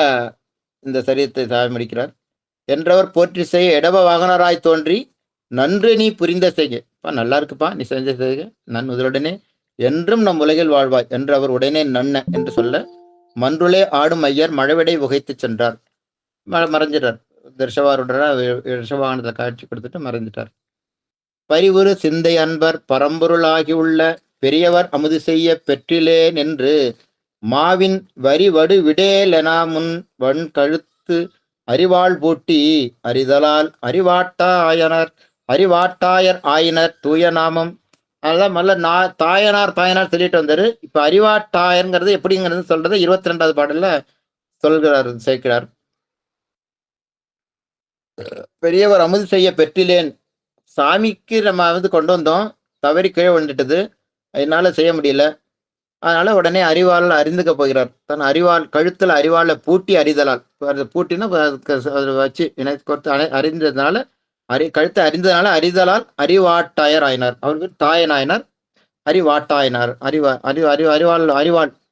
இந்த சரீரத்தை முடிக்கிறார். என்றவர் போற்றி செய்ய இடப வாகனராய் தோன்றி நன்று நீ புரிந்த செய்க. நல்லா இருக்குப்பா நீ செஞ்ச செய்க நன் முதலுடனே என்றும் நம் உலகில் வாழ்வாய் என்று அவர் உடனே நன்ன என்று சொல்ல மன்றுளே ஆடும் ஐயர் மழவிடை உகைத்து சென்றார். மறைஞ்சிட்டார். ரிஷவாகனத்தை காட்சி கொடுத்துட்டு மறைஞ்சிட்டார். பரிவுறு சிந்தை அன்பர் பரம்பொருளாகி உள்ள பெரியவர் அமுது செய்ய பெற்றிலேன் என்று மாவின் வரி வடு விடேலெனா முன் வன் கழுத்து அறிவாள் பூட்டி அறிதலால் அறிவாட்டாயர் ஆயினர் தூய நாமம். அதெல்லாம் மல்ல தாயனார் சொல்லிட்டு வந்தாரு. இப்ப அறிவாட்டாயர்ங்கிறது எப்படிங்கிறது சொல்றது 22வது பாடல்ல சொல்கிறார் சேர்க்கிறார். பெரியவர் அமுது செய்ய பெற்றிலேன். சாமிக்கு நம்ம வந்து கொண்டு வந்தோம், தவறி கீழே வந்துட்டது, அதனால செய்ய முடியல. அதனால உடனே அறிவால் அறிந்துக்க போகிறார். தன் அறிவால் கழுத்துல அறிவால பூட்டி அறிதலால் பூட்டினா அதை வச்சு அறிந்ததுனால கழுத்தை அறிந்ததுனால அறிதலால் அறிவாட்டாயர் ஆயினார். அவருக்கு தாயனாயினார், அறிவாட்டாயினார்.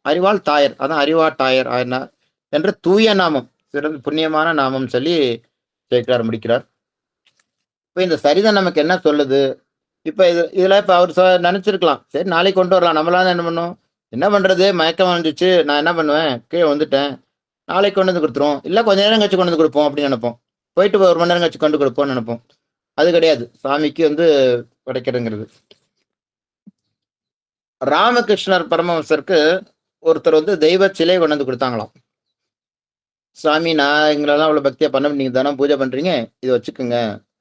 அறிவாள் தாயர், அதான் அறிவாட்டாயர் ஆயினார் என்ற தூய நாமம், சிறந்த புண்ணியமான நாமம் சொல்லி சேர்க்கிறார், முடிக்கிறார். இப்ப இந்த சரிதம் நமக்கு என்ன சொல்லுது? இப்ப இதுல இப்ப அவர் நினைச்சிருக்கலாம், சரி நாளைக்கு கொண்டு வரலாம், நம்மளால என்ன பண்ணும், என்ன பண்றது, மயக்கம் வந்துச்சு, நான் என்ன பண்ணுவேன், கீழே வந்துட்டேன், நாளைக்கு கொண்டு வந்து கொடுத்துருவோம், இல்ல கொஞ்ச நேரம் கழிச்சு கொண்டு வந்து கொடுப்போம் அப்படின்னு நினைப்போம். போயிட்டு 1 மணி நேரம் கழிச்சு கொண்டு கொடுப்போம்னு நினைப்போம். அது கிடையாது சாமிக்கு வந்து கிடைக்கிறதுங்கிறது. ராமகிருஷ்ணர் பரமஹம்சருக்கு ஒருத்தர் வந்து தெய்வ சிலை கொண்டு வந்து கொடுத்தாங்களாம். சாமி, நான் எங்களெல்லாம் அவ்வளவு பக்தியா பண்ண, நீங்க தானே பூஜை பண்றீங்க, இதை வச்சுக்கோங்க.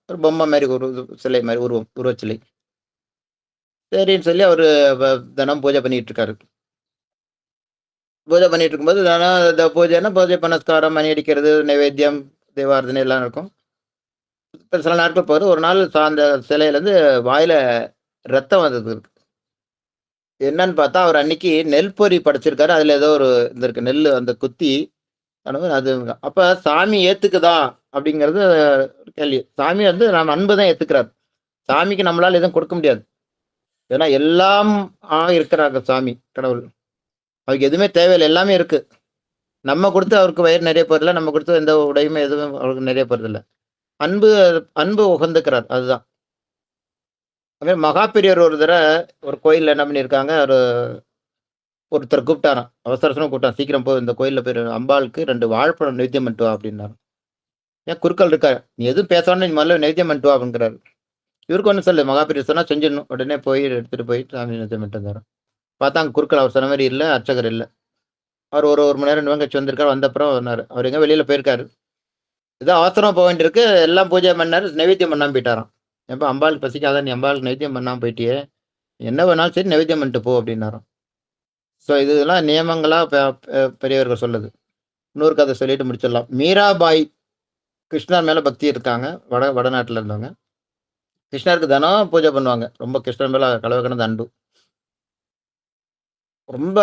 ஒரு பொம்மை மாதிரி, ஒரு சிலை மாதிரி, உருவச்சிலை. சரின்னு சொல்லி அவரு தினம் பூஜை பண்ணிட்டு இருக்காரு. பூஜை பண்ணிட்டு இருக்கும்போது தினம் இந்த பூஜை புனஸ்காரம், மணி அடிக்கிறது, நைவேத்தியம், தேவாரதனை எல்லாம் இருக்கும். சில நாட்கள் போகுது. ஒரு நாள் அந்த சிலையில இருந்து வாயில ரத்தம் வந்தது இருக்கு. என்னன்னு பார்த்தா அவர் அன்னைக்கு நெல் பொறி படைச்சிருக்காரு. அதுல ஏதோ ஒரு இருக்கு நெல் அந்த குத்தி அது. அப்ப சாமி ஏத்துக்குதா அப்படிங்கிறது கேள்வி. சாமி வந்து நம்ம அன்பு தான் ஏத்துக்கிறார். சாமிக்கு நம்மளால எதுவும் கொடுக்க முடியாது. ஏன்னா எல்லாம் இருக்கிறாங்க சாமி கடவுள். அவருக்கு எதுவுமே தேவையில்லை, எல்லாமே இருக்கு. நம்ம கொடுத்து அவருக்கு வயிறு நிறைய போறதில்ல, நம்ம கொடுத்து எந்த உடையுமே எதுவும் அவருக்கு நிறைய போறதில்ல. அன்பு அன்பு உகந்துக்கிறார், அதுதான். அதுமாதிரி மகா பெரியவர் ஒரு தடவை ஒரு கோயில்ல என்ன பண்ணியிருக்காங்க, ஒருத்தர் கூப்பிட்டாராம், அவசரமா கூப்பிட்டான், சீக்கிரம் போய் இந்த கோயில்ல போய் அம்பாளுக்கு 2 வாழைப்பழம் நைவேத்தியம் பண்ணிட்டு வா அப்படின்னாரு. ஏன் குறுக்கள் இருக்காரு, நீ எதுவும் பேசணும், நீ முதல்ல நைவேத்தியம் பண்ணிட்டு வா அப்படிங்கிறாரு. இவருக்கு ஒன்றும் சொல்லு, மகா பெரியவர் சொன்னா செஞ்சிடணும். உடனே போய் எடுத்துட்டு போய் சாமி நைவேத்தியம் பண்ணிட்டு வந்தாரு. பார்த்தா அங்கே குறுக்கள் அவர் சொன்ன மாதிரி இல்லை, அர்ச்சகர் இல்லை. அவர் ஒரு 1 மணி நேரம் 2 மணி கழிச்சு வந்திருக்காரு. வந்தப்புறம் வந்தாரு. அவர் எங்க வெளியில போயிருக்காரு. ஏதோ அவசரமா போக வேண்டியிருக்கு, எல்லாம் பூஜை பண்ணாரு, நைவேத்தியம் பண்ணாம போயிட்டாராம். எப்ப அம்பாளுக்கு பசிக்காத, நீ அம்பாளுக்கு நைவேத்தியம் பண்ணாம போயிட்டியே, என்ன வேணாலும் சரி நைவேத்தியம் பண்ணிட்டு போ அப்படின்னாராம். ஸோ இதெல்லாம் நியமங்களா பெரியவர்கள் சொல்லுது. இன்னொரு கதை சொல்லிட்டு முடிச்சிடலாம். மீராபாய் கிருஷ்ணர் மேல பக்தி இருக்காங்க, வடநாட்டுல இருந்தவங்க. கிருஷ்ணருக்கு தினம் பூஜை பண்ணுவாங்க. ரொம்ப கிருஷ்ணர் மேல கலவை அன்பு. ரொம்ப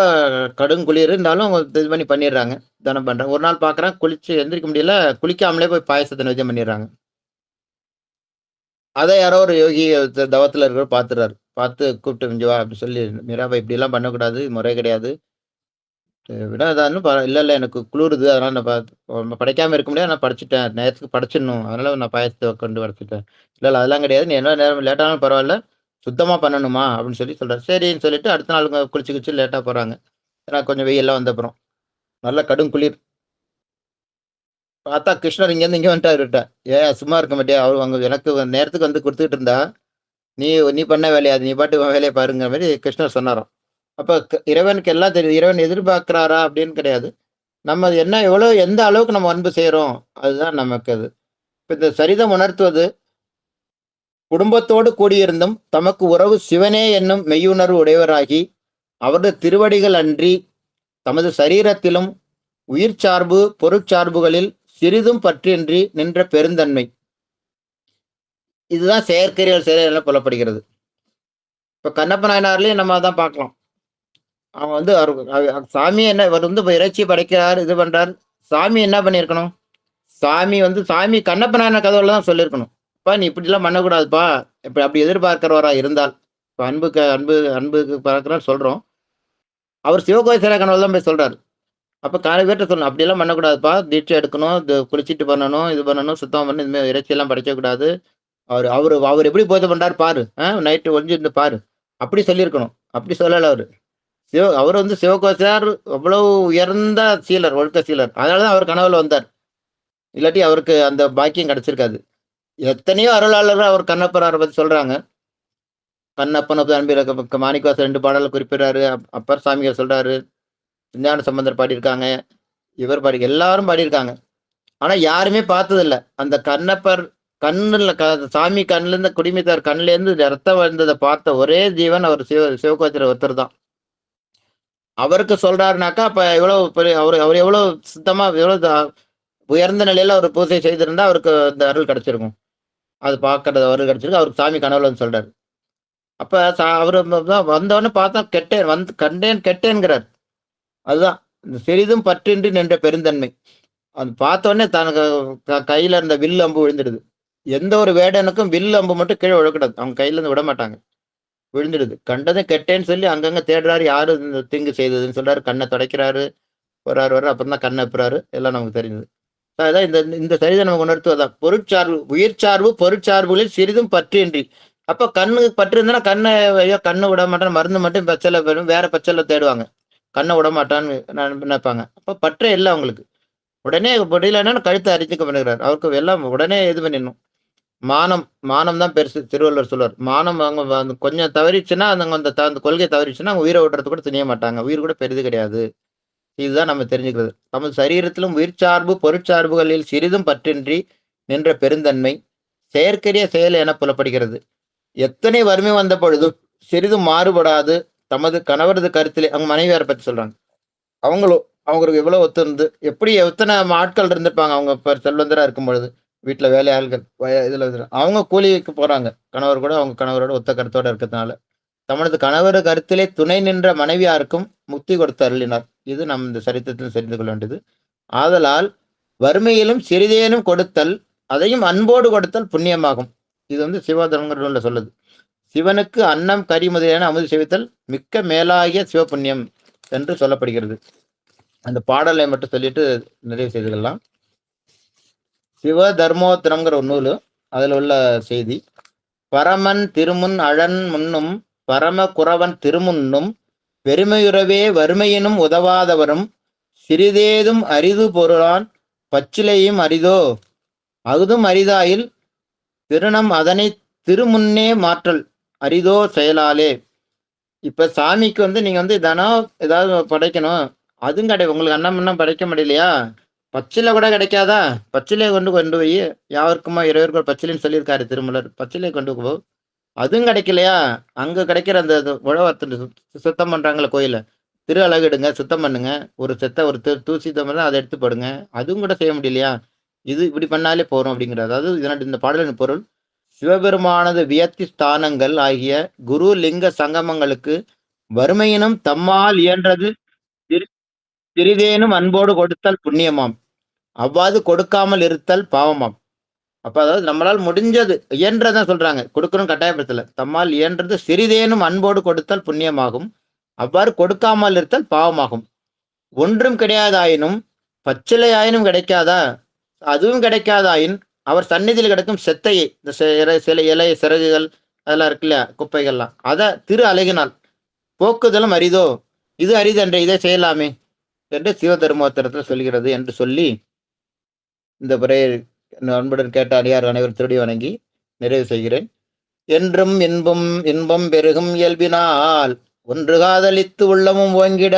கடுங்குளிர் இருந்தாலும் இது பண்ணிடுறாங்க, தினம் பண்றாங்க. ஒரு நாள் பார்க்குறேன், குளிச்சு எந்திரிக்க முடியல, குளிக்காமலே போய் பாயசத்தை நைவேத்தியம் பண்ணிடுறாங்க. அதை யாரோ ஒரு யோகி தவத்தில் இருக்கிற பார்த்துறாரு. பார்த்து கூப்பிட்டு இங்க வா அப்படி சொல்லி, மீராபாய் இப்படிலாம் பண்ணக்கூடாது, முறை கிடையாது, விடாதான்னு. இல்லை இல்லை எனக்கு குளிருது, அதனால நான் படைக்காம இருக்க முடியாது, நான் படிச்சுட்டேன், நேரத்துக்கு படிச்சிடணும், அதனால நான் பாயசத்தை கொண்டு வரைச்சிட்டேன். இல்லை இல்லை அதெல்லாம் கிடையாது, நீ என்ன நேரம் லேட்டானாலும் பரவாயில்ல, சுத்தமாக பண்ணணுமா அப்படின்னு சொல்கிறார். சரின்னு சொல்லிட்டு அடுத்த நாள் குளிச்சு லேட்டாக போகிறாங்க. ஏன்னா கொஞ்சம் வெயிலாம் வந்தப்புறம் நல்ல கடும் குளிர். பார்த்தா கிருஷ்ணர் இங்கேருந்து இங்கே வந்துட்டாருட்ட. சும்மா இருக்க மாட்டியா, அவர் அங்கே எனக்கு நேரத்துக்கு வந்து கொடுத்துக்கிட்டு இருந்தா, நீ நீ பண்ண வேலையாது, நீ பாட்டு வேலையை பாருங்கிற மாதிரி கிருஷ்ணர் சொன்னாராம். அப்போ இறைவனுக்கு எல்லாம் தெரியுது. இறைவன் எதிர்பார்க்கிறாரா அப்படின்னு கிடையாது. நம்ம என்ன எவ்வளோ எந்த அளவுக்கு நம்ம அன்பு செய்கிறோம், அதுதான் நமக்கு அது. இந்த சரிதம் உணர்த்துவது குடும்பத்தோடு கூடியிருந்தும் தமக்கு உறவு சிவனே என்னும் மெய்யுணர்வு உடையவராகி அவரது திருவடிகள் அன்றி தமது சரீரத்திலும் உயிர் சார்பு பொருட்சார்புகளில் சிறிதும் பற்றின்றி நின்ற பெருந்தன்மை. இதுதான் செயற்கரியல் செயல் என புலப்படுகிறது. இப்ப கண்ணப்ப நாயனார்லயும் நம்ம அதான் பார்க்கலாம். அவன் வந்து சாமி என்ன இவர் வந்து இறைச்சி படைக்கிறார், இது பண்றார். சாமி என்ன பண்ணியிருக்கணும்? சாமி கண்ணப்ப நாயனார் கதவுல தான் சொல்லியிருக்கணும். அப்பா நீ இப்படிலாம் பண்ணக்கூடாதுப்பா. இப்ப அப்படி எதிர்பார்க்கிறவரா இருந்தால், இப்ப அன்புக்கு பார்க்கிறார் சொல்றோம். அவர் சிவகோயில கனவுல தான் போய் சொல்றாரு. அப்ப காலை பேர்ட்ட சொல்லணும். அப்படியெல்லாம் பண்ணக்கூடாதுப்பா. தீட்சை எடுக்கணும், குளிச்சிட்டு பண்ணணும், இது பண்ணணும், சுத்தம் பண்ணணும், இனிமே இறைச்சியெல்லாம் படைக்கக்கூடாது. அவரு அவரு அவர் எப்படி பூஜை பண்றாரு பாரு. நைட்டு ஒளிஞ்சிருந்து பாரு. அப்படி சொல்லியிருக்கணும். அப்படி சொல்லல அவரு. அவர் வந்து சிவகோசார் அவ்வளவு உயர்ந்த சீலர், ஒழுக்க சீலர். அதனாலதான் அவர் கனவுல வந்தார். இல்லாட்டி அவருக்கு அந்த பாக்கியம் கிடைச்சிருக்காது. எத்தனையோ அருளாளர்கள் அவர் கண்ணப்பராரை பத்தி சொல்றாங்க. கண்ணப்பன் அன்பில் மாணிக்கவாசர் 2 பாடல்கள் குறிப்பிடுறாரு. அப்பர் சாமியார் சொல்றாரு. ஞான சம்பந்தர் பாடியிருக்காங்க. இவர் எல்லாரும் பாடியிருக்காங்க. ஆனா யாருமே பார்த்ததில்ல. அந்த கண்ணப்பர் கண்ணுல சாமி கண்ணுல இருந்து குடிமித்தார் கண்ணுல இருந்து ரத்தம் வந்ததை பார்த்த ஒரே ஜீவன் அவர் சிவகோத்திர ஒருத்தர் தான். அவருக்கு சொல்றாருனாக்கா அப்ப எவ்வளவு அவர் எவ்வளவு சுத்தமா எவ்வளவு உயர்ந்த நிலையில அவர் பூஜை செய்திருந்தா அவருக்கு இந்த அருள் கிடைச்சிருக்கும். அது பார்க்கறது அருள் கிடைச்சிருக்கு. அவருக்கு சாமி கனவுல வந்து சொல்றாரு. அப்ப அவரு வந்தவொடனே பார்த்தா கெட்டேன்கிறார். அதுதான் இந்த சிறிதும் பற்றின்றி நின்ற பெருந்தன்மை. அது பார்த்தோடனே தனக்கு கையில இருந்த வில் அம்பு விழுந்துடுது. எந்த ஒரு வேடனுக்கும் வில் அம்பு மட்டும் கீழே விழக்கூடாது. அவங்க கையில இருந்து விட மாட்டாங்க. விழுந்துடுது. கண்டதும் கெட்டேன்னு சொல்லி அங்கங்க தேடுறாரு. யாரு இந்த தீங்கு செய்ததுன்னு சொல்றாரு. கண்ணை துடைக்கிறாரு. வர்றாரு. அப்புறம் தான் கண்ணை எப்புறாரு. எல்லாம் நமக்கு தெரிஞ்சது. அதான் இந்த சரிதை நமக்கு உணர்த்துவதான். பொருட்சார்பு உயிர் சார்பு பொருட்சார்புகளில் சிறிதும் பற்றின்றி. அப்ப கண்ணுக்கு பற்று இருந்தா கண்ணை ஐயோ கண்ணை விட மாட்டேன், மருந்து மட்டும் பச்சைல வேற பச்சைல தேடுவாங்க. கண்ணை விட மாட்டான்னு நினைப்பாங்க. அப்ப பற்றே இல்லை அவங்களுக்கு. உடனே முடியலன்னா கழுத்தை அரிச்சுக்க பண்ணுகிறார். அவருக்கு எல்லாம் உடனே இது பண்ணிடணும். மானம் தான் பெருசு. திருவள்ளுவர் சொல்லுவார். மானம் அவங்க கொஞ்சம் தவறிச்சுன்னா அந்த கொள்கை தவறிச்சுன்னா அவங்க உயிரை விடுறது கூட துணிய மாட்டாங்க. உயிர் கூட பெரிது கிடையாது. இதுதான் நம்ம தெரிஞ்சுக்கிறது. நமது சரீரத்திலும் உயிர் சார்பு பொருட்சார்புகளில் சிறிதும் பற்றின்றி நின்ற பெருந்தன்மை செயற்கரிய செயல் என புலப்படுகிறது. எத்தனை வறுமை வந்த பொழுதும் சிறிதும் மாறுபடாது தமது கணவரது கருத்திலே அவங்க மனைவியாரை பத்தி சொல்றாங்க. அவங்களுக்கு எவ்வளவு ஒத்து இருந்து எப்படி எத்தனை ஆட்கள் இருந்திருப்பாங்க. அவங்க செல்வந்தரா இருக்கும் பொழுது வீட்டுல வேலையாள்கள் இதுல அவங்க கூலிக்கு போறாங்க. கணவர் கூட அவங்க கணவரோட ஒத்த கருத்தோட இருக்கிறதுனால தமது கணவர் கருத்திலே துணை நின்ற மனைவியாருக்கும் முக்தி கொடுத்து அருளினார். இது நம் இந்த சரித்திரத்தில் தெரிந்து கொள்ள வேண்டியது. ஆதலால் வறுமையிலும் சிறிதேனும் கொடுத்தல் அதையும் அன்போடு கொடுத்தல் புண்ணியமாகும். இது வந்து சிவதர்மங்கள்ல சொல்லுது. சிவனுக்கு அன்னம் கறி முதலியான அமுது செவித்தல் மிக்க மேலாகிய சிவபுண்ணியம் என்று சொல்லப்படுகிறது. அந்த பாடலை மட்டும் சொல்லிட்டு நிறைவு செய்து கொள்ளலாம். சிவ தர்மோத்திரம்ங்கிற ஒரு நூல். அதுல உள்ள செய்தி. பரமன் திருமுன் அழன் முன்னும் பரம குறவன் திருமுன்னும் பெருமையுறவே வறுமையினும் உதவாதவரும் சிறிதேதும் அரிது பொருளான் பச்சிலையும் அரிதோ அகுதும் அரிதாயில் திருணம் அதனை திருமுன்னே மாற்றல் அரிதோ செயலாலே. இப்ப சாமிக்கு வந்து நீங்க வந்து தனம் ஏதாவது படைக்கணும். அதுவும் உங்களுக்கு அன்னம் படைக்க முடியலையா? பச்சிலை கூட கிடைக்காதா? பச்சிலை கொண்டு போய் யாருக்குமா இறைவர்கள் பச்சிலைன்னு சொல்லியிருக்காரு திருமலர். பச்சிலை கொண்டு போ. அதுவும் கிடைக்கலையா? அங்க கிடைக்கிற அந்த உழவர்த்து சுத்தம் பண்றாங்களே கோயில, திரு அழகிடுங்க, சுத்தம் பண்ணுங்க. ஒரு தூசி தான் அதை எடுத்து போடுங்க. அதுவும் கூட செய்ய முடியலையா? இது இப்படி பண்ணாலே போறோம் அப்படிங்கிறது. அதாவது இந்த பாடலின் பொருள் சிவபெருமானது வியத்தி ஸ்தானங்கள் ஆகிய குரு லிங்க சங்கமங்களுக்கு வறுமையினும் தம்மால் இயன்றது சிறிதேனும் அன்போடு கொடுத்தல் புண்ணியமாம். அவ்வாறு கொடுக்காமல் இருத்தல் பாவமாம். அப்ப அதாவது நம்மளால் முடிஞ்சது இயன்றதான் சொல்றாங்க. கொடுக்கணும் கட்டாயப்படுத்தல. தம்மால் இயன்றது சிறிதேனும் அன்போடு கொடுத்தல் புண்ணியமாகும். அவ்வாறு கொடுக்காமல் இருத்தல் பாவமாகும். ஒன்றும் கிடையாதாயினும் பச்சிலை ஆயினும் கிடைக்காதா? அதுவும் கிடைக்காதாயின் அவர் சந்நிதியில் கிடைக்கும் செத்தையை இந்த சில இலை சிறகுகள் அதெல்லாம் இருக்கு இல்லையா, குப்பைகள்லாம் அதை திரு அழகினால் போக்குதலும் அரிதோ. இது அரிதென்று இதை செய்யலாமே என்று சிவதர்மோத்தரத்தில் சொல்கிறது என்று சொல்லி இந்த உரையை அன்புடன் கேட்ட அடியார் அனைவர் திருடி வணங்கி நிறைவு செய்கிறேன். என்றும் இன்பம் பெருகும் இயல்பினால் ஒன்று காதலித்து உள்ளமும் ஓங்கிட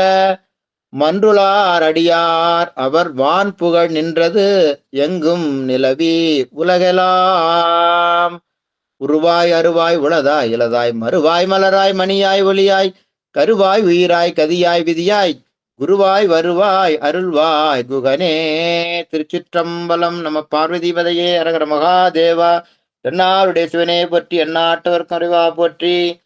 மன்றுளார் அடியார் அவர் வான் புகழ் நின்றது எங்கும் நிலவி உலகெலாம் உருவாய் அருவாய் உளதாய் இளதாய் மறுவாய் மலராய் மணியாய் ஒளியாய் கருவாய் உயிராய் கதியாய் விதியாய் குருவாய் வருவாய் அருள்வாய் குகனே. திருச்சிற்றம்பலம். நம பார்வதி வதையே அரகர மகாதேவா. என்னாருடைய சிவனே போற்றி, எந்நாட்டவர்க்கும் அறிவா போற்றி.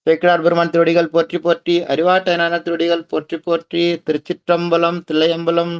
சேக்கிழார் பெருமான் திருவடிகள் போற்றி போற்றி, அறிவாட்டனான திருவடிகள் போற்றி போற்றி. திருச்சிற்றம்பலம். தில்லையம்பலம்.